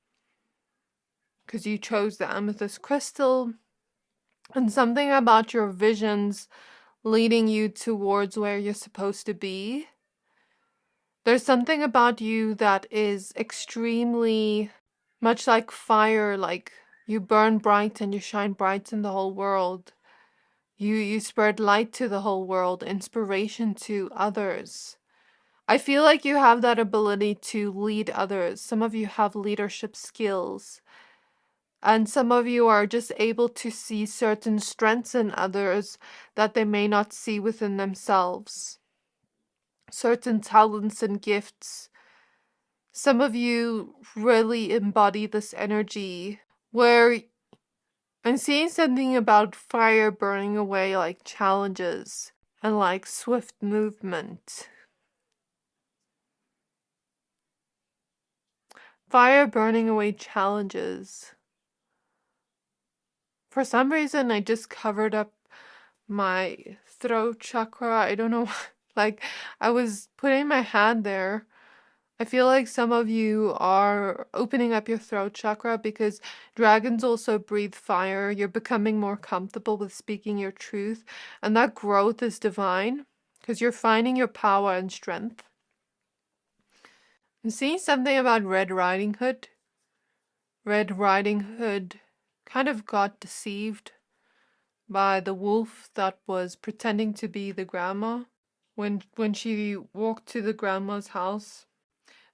Speaker 1: because you chose the amethyst crystal. And something about your visions leading you towards where you're supposed to be. There's something about you that is extremely much like fire, like you burn bright and you shine bright in the whole world. You spread light to the whole world, inspiration to others. I feel like you have that ability to lead others. Some of you have leadership skills. And some of you are just able to see certain strengths in others that they may not see within themselves. Certain talents and gifts. Some of you really embody this energy where I'm seeing something about fire burning away like challenges and like swift movement. Fire burning away challenges. For some reason, I just covered up my throat chakra. I don't know. Like, I was putting my hand there. I feel like some of you are opening up your throat chakra because dragons also breathe fire. You're becoming more comfortable with speaking your truth. And that growth is divine because you're finding your power and strength. I'm seeing something about Red Riding Hood. Red Riding Hood kind of got deceived by the wolf that was pretending to be the grandma when she walked to the grandma's house.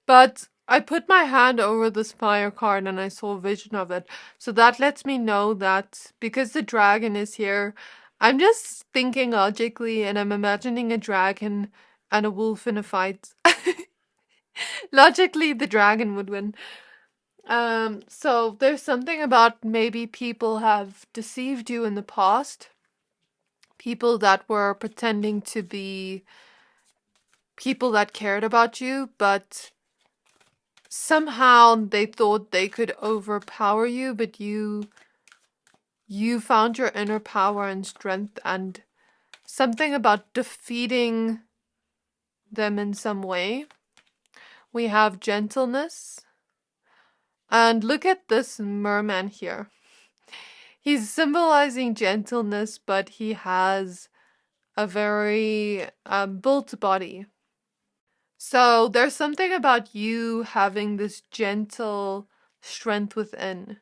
Speaker 1: But I put my hand over this fire card and I saw a vision of it. So that lets me know that because the dragon is here, I'm just thinking logically and I'm imagining a dragon and a wolf in a fight. Logically, the dragon would win. So there's something about maybe people have deceived you in the past. People that were pretending to be people that cared about you, but somehow they thought they could overpower you, but you found your inner power and strength, and something about defeating them in some way. We have gentleness. And look at this merman here. He's symbolizing gentleness, but he has a very built body. So there's something about you having this gentle strength within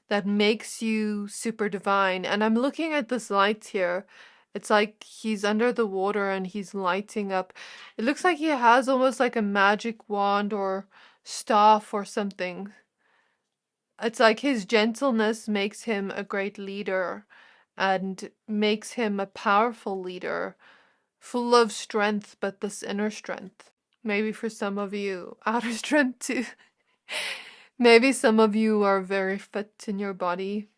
Speaker 1: that makes you super divine. And I'm looking at this light here. It's like he's under the water and he's lighting up. It looks like he has almost like a magic wand or staff or something. It's like his gentleness makes him a great leader and makes him a powerful leader, full of strength, but this inner strength. Maybe for some of you, outer strength too. Maybe some of you are very fit in your body.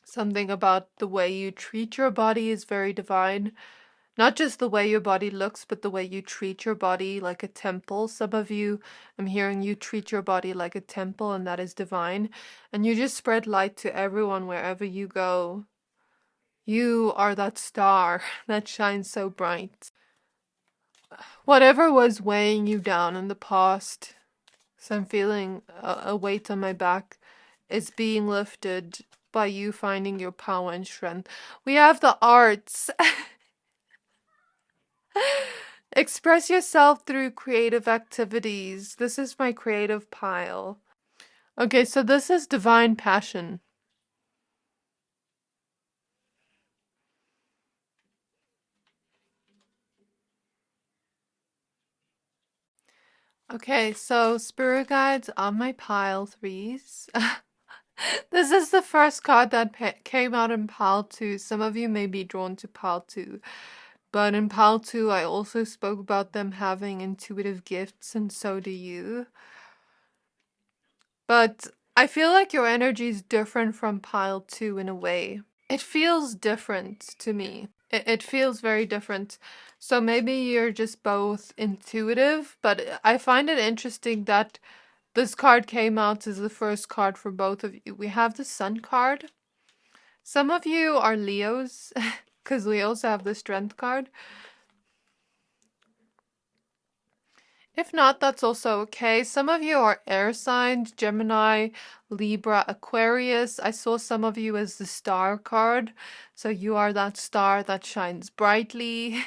Speaker 1: Something about the way you treat your body is very divine. Not just the way your body looks, but the way you treat your body like a temple. Some of you, I'm hearing you treat your body like a temple, and that is divine. And you just spread light to everyone wherever you go. You are that star that shines so bright. Whatever was weighing you down in the past, so I'm feeling a weight on my back, is being lifted by you finding your power and strength. We have the arts. Express yourself through creative activities. This is my creative pile. Okay, so this is divine passion. Okay, so spirit guides on my pile 3s. This is the first card that came out in pile 2. Some of you may be drawn to pile 2. But in pile 2, I also spoke about them having intuitive gifts, and so do you. But I feel like your energy is different from pile 2 in a way. It feels different to me. It feels very different. So maybe you're just both intuitive, but I find it interesting that this card came out as the first card for both of you. We have the Sun card. Some of you are Leos, because we also have the Strength card. If not, that's also okay. Some of you are air signs, Gemini, Libra, Aquarius. I saw some of you as the star card. So you are that star that shines brightly.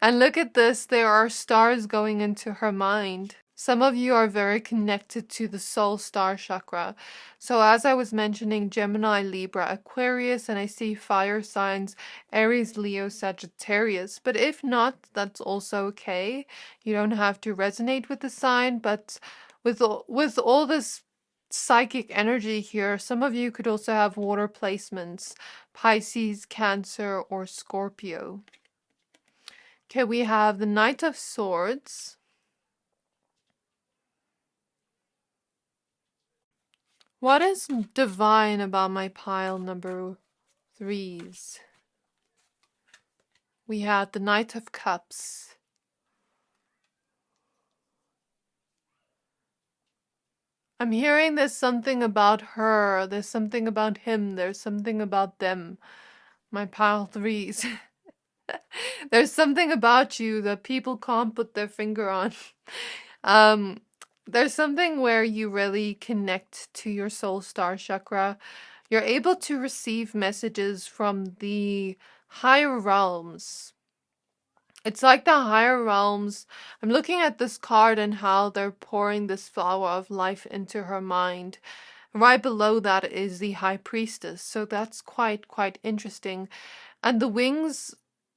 Speaker 1: And look at this, there are stars going into her mind. Some of you are very connected to the soul star chakra. So as I was mentioning, Gemini, Libra, Aquarius, and I see fire signs, Aries, Leo, Sagittarius. But if not, that's also okay. You don't have to resonate with the sign, but with all this psychic energy here, some of you could also have water placements, Pisces, Cancer, or Scorpio. Okay, we have the Knight of Swords. What is divine about my pile number 3s? We had the Knight of Cups. I'm hearing there's something about her, there's something about him, there's something about them. My pile 3s. There's something about you that people can't put their finger on. There's something where you really connect to your soul star chakra. You're able to receive messages from the higher realms. It's like the higher realms. I'm looking at this card and how they're pouring this flower of life into her mind. Right below that is the high priestess. So that's quite interesting. And the wings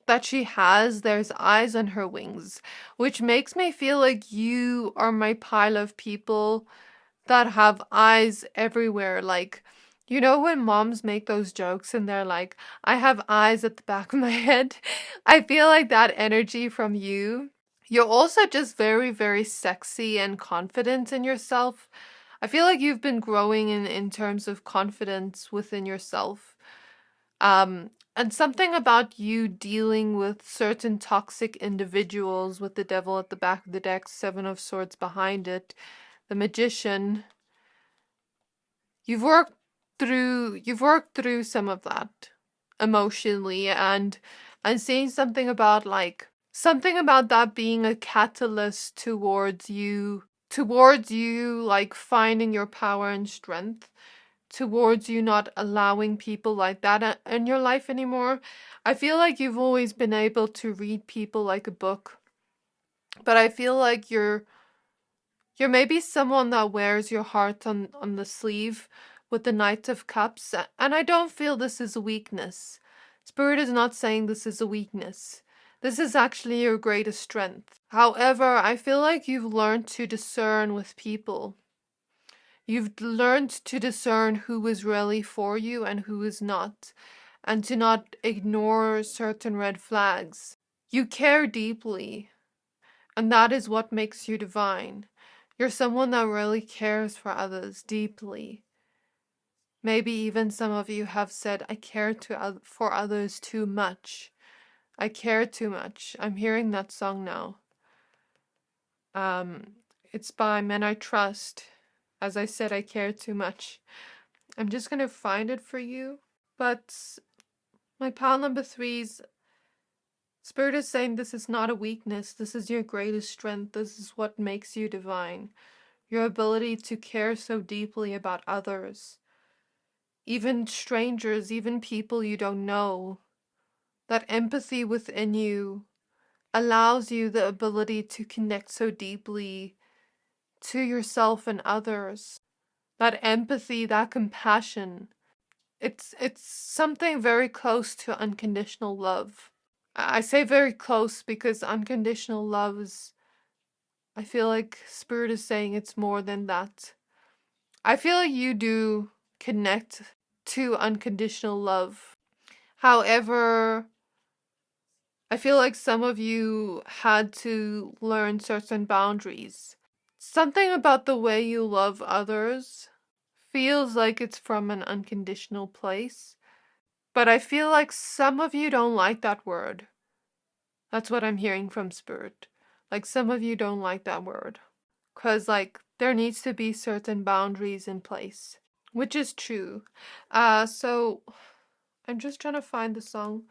Speaker 1: that she has, there's eyes on her wings, which makes me feel like you are my pile of people that have eyes everywhere. Like, you know when moms make those jokes and they're like, I have eyes at the back of my head? I feel like that energy from you. You're also just very sexy and confident in yourself. I feel like you've been growing in terms of confidence within yourself. And something about you dealing with certain toxic individuals with the devil at the back of the deck, Seven of Swords behind it, the Magician. You've worked through some of that emotionally, and seeing something about that being a catalyst towards you like finding your power and strength, towards you not allowing people like that in your life anymore. I feel like you've always been able to read people like a book, but I feel like you're maybe someone that wears your heart on the sleeve with the Knight of Cups, and I don't feel this is a weakness. Spirit is not saying this is a weakness. This is actually your greatest strength. However, I feel like you've learned to discern with people. You've learned to discern who is really for you and who is not, and to not ignore certain red flags. You care deeply, and that is what makes you divine. You're someone that really cares for others deeply. Maybe even some of you have said, I care for others too much. I care too much. I'm hearing that song now. It's by Men I Trust. As I said, I care too much. I'm just going to find it for you. But my pile number 3's Spirit is saying this is not a weakness. This is your greatest strength. This is what makes you divine. Your ability to care so deeply about others. Even strangers, even people you don't know. That empathy within you allows you the ability to connect so deeply to yourself and others. That empathy, that compassion. It's something very close to unconditional love. I say very close because unconditional love is, I feel like Spirit is saying it's more than that. I feel like you do connect to unconditional love. However, I feel like some of you had to learn certain boundaries. Something about the way you love others feels like it's from an unconditional place. But I feel like some of you don't like that word. That's what I'm hearing from Spirit. Like some of you don't like that word. Because like there needs to be certain boundaries in place. Which is true. So I'm just trying to find the song.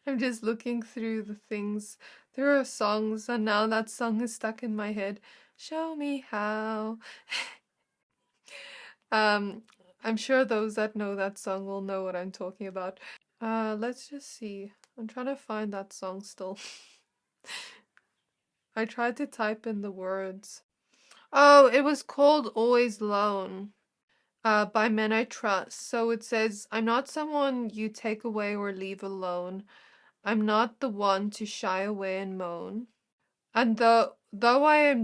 Speaker 1: I'm just looking through the things. There are songs, and now that song is stuck in my head. Show me how. I'm sure those that know that song will know what I'm talking about. Let's just see. I'm trying to find that song still. I tried to type in the words. Oh, it was called Always Alone. By Men I Trust. So it says, I'm not someone you take away or leave alone. I'm not the one to shy away and moan. And though I am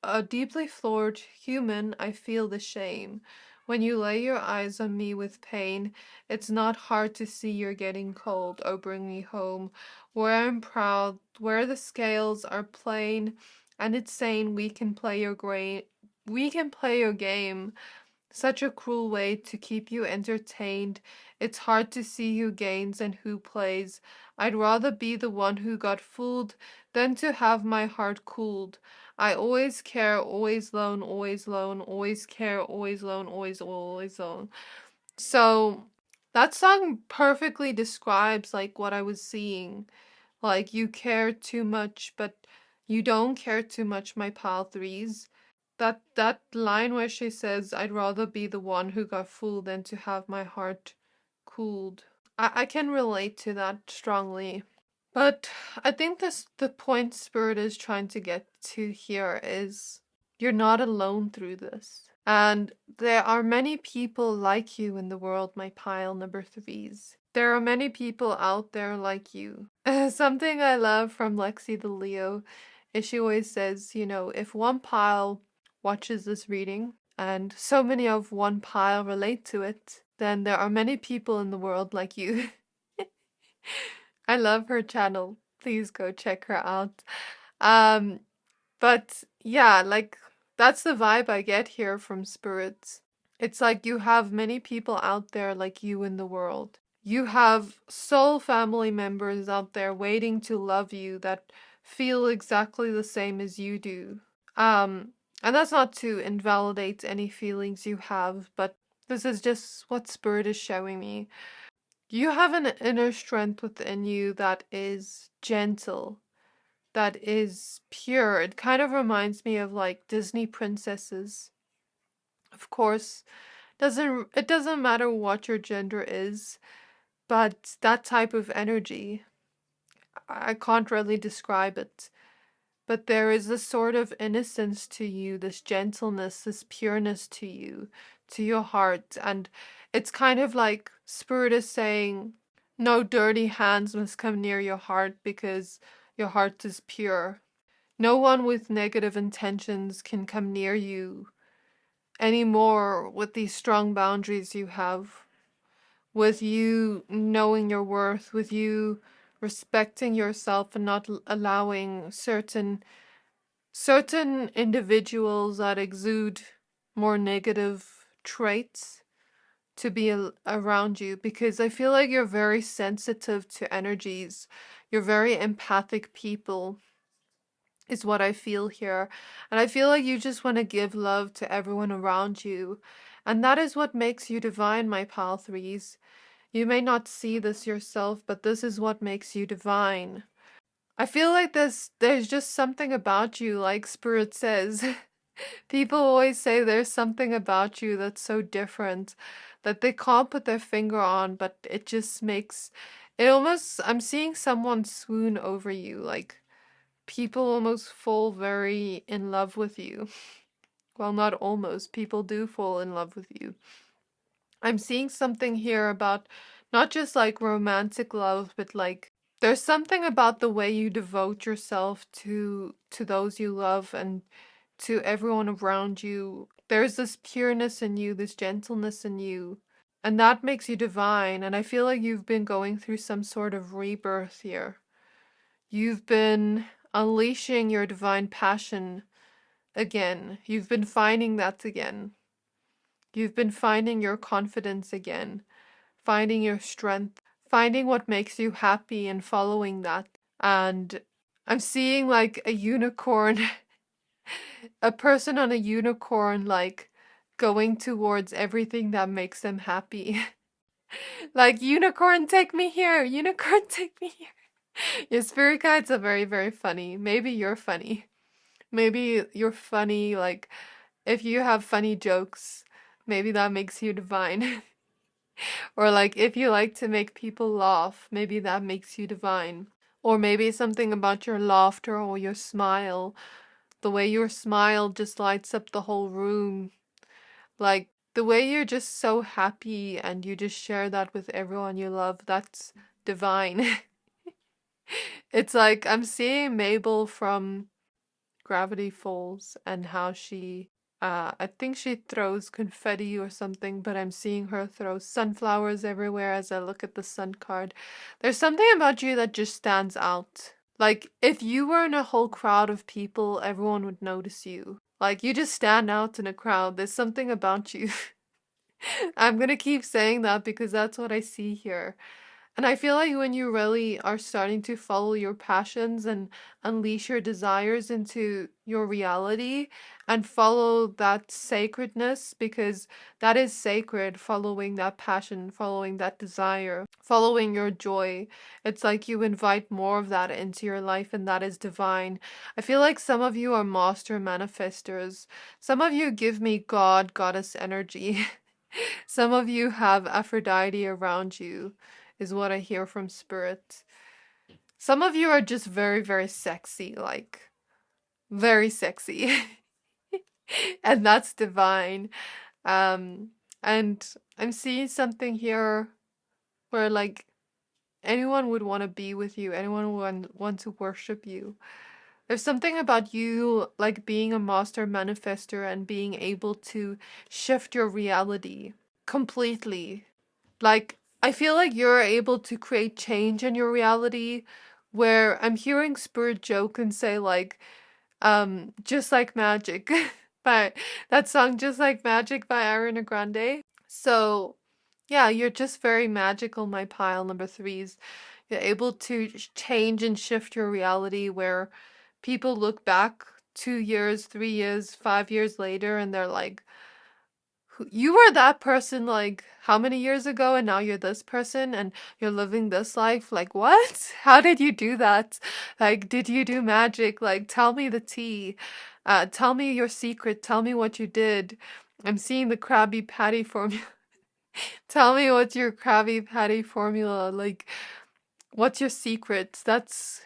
Speaker 1: a deeply flawed human, I feel the shame. When you lay your eyes on me with pain, it's not hard to see you're getting cold. Oh, bring me home, where I'm proud, where the scales are plain, and it's saying we can play your game. Such a cruel way to keep you entertained. It's hard to see who gains and who plays. I'd rather be the one who got fooled than to have my heart cooled. I always care, always lone, always lone, always care, always lone, always lone. So that song perfectly describes like what I was seeing. Like you care too much, but you don't care too much, my pal threes. That line where she says, I'd rather be the one who got fooled than to have my heart cooled. I can relate to that strongly. But I think the point Spirit is trying to get to here is you're not alone through this. And there are many people like you in the world, my pile number threes. There are many people out there like you. Something I love from Lexi the Leo is she always says, if one pile watches this reading and so many of one pile relate to it, then there are many people in the world like you. I love her channel. Please go check her out. But yeah, like That's the vibe I get here from spirits. It's like you have many people out there like you in the world. You have soul family members out there waiting to love you that feel exactly the same as you do. Um, and that's not to invalidate any feelings you have, but this is just what Spirit is showing me. You have an inner strength within you that is gentle, that is pure. It kind of reminds me of like Disney princesses. Of course, it doesn't matter what your gender is, but that type of energy, I can't really describe it. But there is this sort of innocence to you, this gentleness, this pureness to you, to your heart. And it's kind of like Spirit is saying, no dirty hands must come near your heart because your heart is pure. No one with negative intentions can come near you anymore with these strong boundaries you have, with you knowing your worth, with you respecting yourself and not allowing certain individuals that exude more negative traits to be around you, because I feel like you're very sensitive to energies. You're very empathic people is what I feel here. And I feel like you just want to give love to everyone around you. And that is what makes you divine, my pal threes. You may not see this yourself, but this is what makes you divine. I feel like there's just something about you, like Spirit says. People always say there's something about you that's so different that they can't put their finger on, but it just makes it almost, I'm seeing someone swoon over you, like people almost fall very in love with you. Well, not almost, people do fall in love with you. I'm seeing something here about not just like romantic love, but like there's something about the way you devote yourself to those you love and to everyone around you. There's this pureness in you, this gentleness in you, and that makes you divine. And I feel like you've been going through some sort of rebirth here. You've been unleashing your divine passion again. You've been finding that again. You've been finding your confidence again, finding your strength, finding what makes you happy and following that. And I'm seeing like a unicorn, a person on a unicorn, like going towards everything that makes them happy. Like, unicorn, take me here! Unicorn, take me here! Your spirit guides are very, very funny. Maybe you're funny. Maybe you're funny, like, if you have funny jokes, maybe that makes you divine. Or like, if you like to make people laugh, maybe that makes you divine. Or maybe something about your laughter or your smile. The way your smile just lights up the whole room. Like, the way you're just so happy and you just share that with everyone you love, that's divine. It's like, I'm seeing Mabel from Gravity Falls and how she, I think she throws confetti or something, but I'm seeing her throw sunflowers everywhere as I look at the sun card. There's something about you that just stands out. Like, if you were in a whole crowd of people, everyone would notice you. Like, you just stand out in a crowd. There's something about you. I'm gonna keep saying that because that's what I see here. And I feel like when you really are starting to follow your passions and unleash your desires into your reality and follow that sacredness, because that is sacred, following that passion, following that desire, following your joy. It's like you invite more of that into your life, and that is divine. I feel like some of you are master manifestors. Some of you give me God, goddess energy. Some of you have Aphrodite around you, is what I hear from Spirit. Some of you are just very, very sexy, like, very sexy. And that's divine. And I'm seeing something here where, like, anyone would want to be with you, anyone would want to worship you. There's something about you, like, being a master manifester and being able to shift your reality completely. Like, I feel like you're able to create change in your reality, where I'm hearing Spirit joke and say, like, just like magic. But that song Just Like Magic by Ariana Grande. So, yeah, you're just very magical, my pile number threes. You're able to change and shift your reality where people look back 2 years, 3 years, 5 years later and they're like, you were that person like how many years ago and now you're this person and you're living this life? Like, what? How did you do that? Like, did you do magic? Like, tell me the tea. Tell me your secret. Tell me what you did. I'm seeing the Krabby Patty formula. Tell me what's your Krabby Patty formula. Like, what's your secret? That's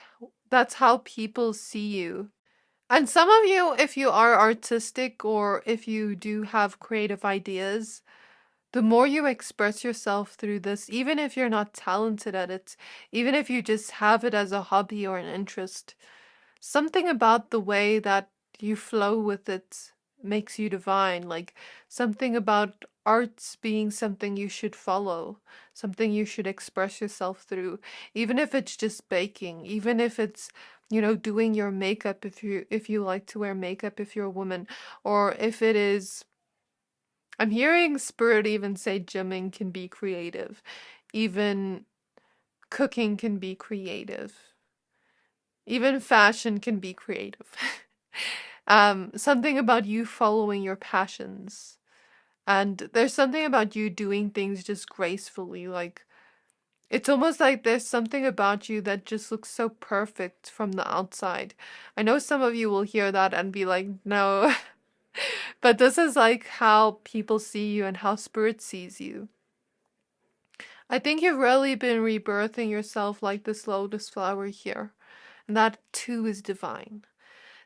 Speaker 1: how people see you. And some of you, if you are artistic or if you do have creative ideas, the more you express yourself through this, even if you're not talented at it, even if you just have it as a hobby or an interest, something about the way that you flow with it makes you divine. Like something about arts being something you should follow, something you should express yourself through, even if it's just baking, even if it's doing your makeup if you like to wear makeup if you're a woman, or if it is, I'm hearing Spirit even say gymming can be creative. Even cooking can be creative. Even fashion can be creative. Something about you following your passions. And there's something about you doing things just gracefully. Like, it's almost like there's something about you that just looks so perfect from the outside. I know some of you will hear that and be like, no. But this is like how people see you and how Spirit sees you. I think you've really been rebirthing yourself like this lotus flower here. And that too is divine.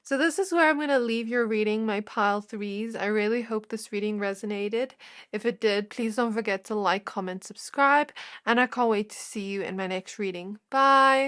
Speaker 1: So this is where I'm going to leave your reading, my pile threes. I really hope this reading resonated. If it did, please don't forget to like, comment, subscribe, and I can't wait to see you in my next reading. Bye!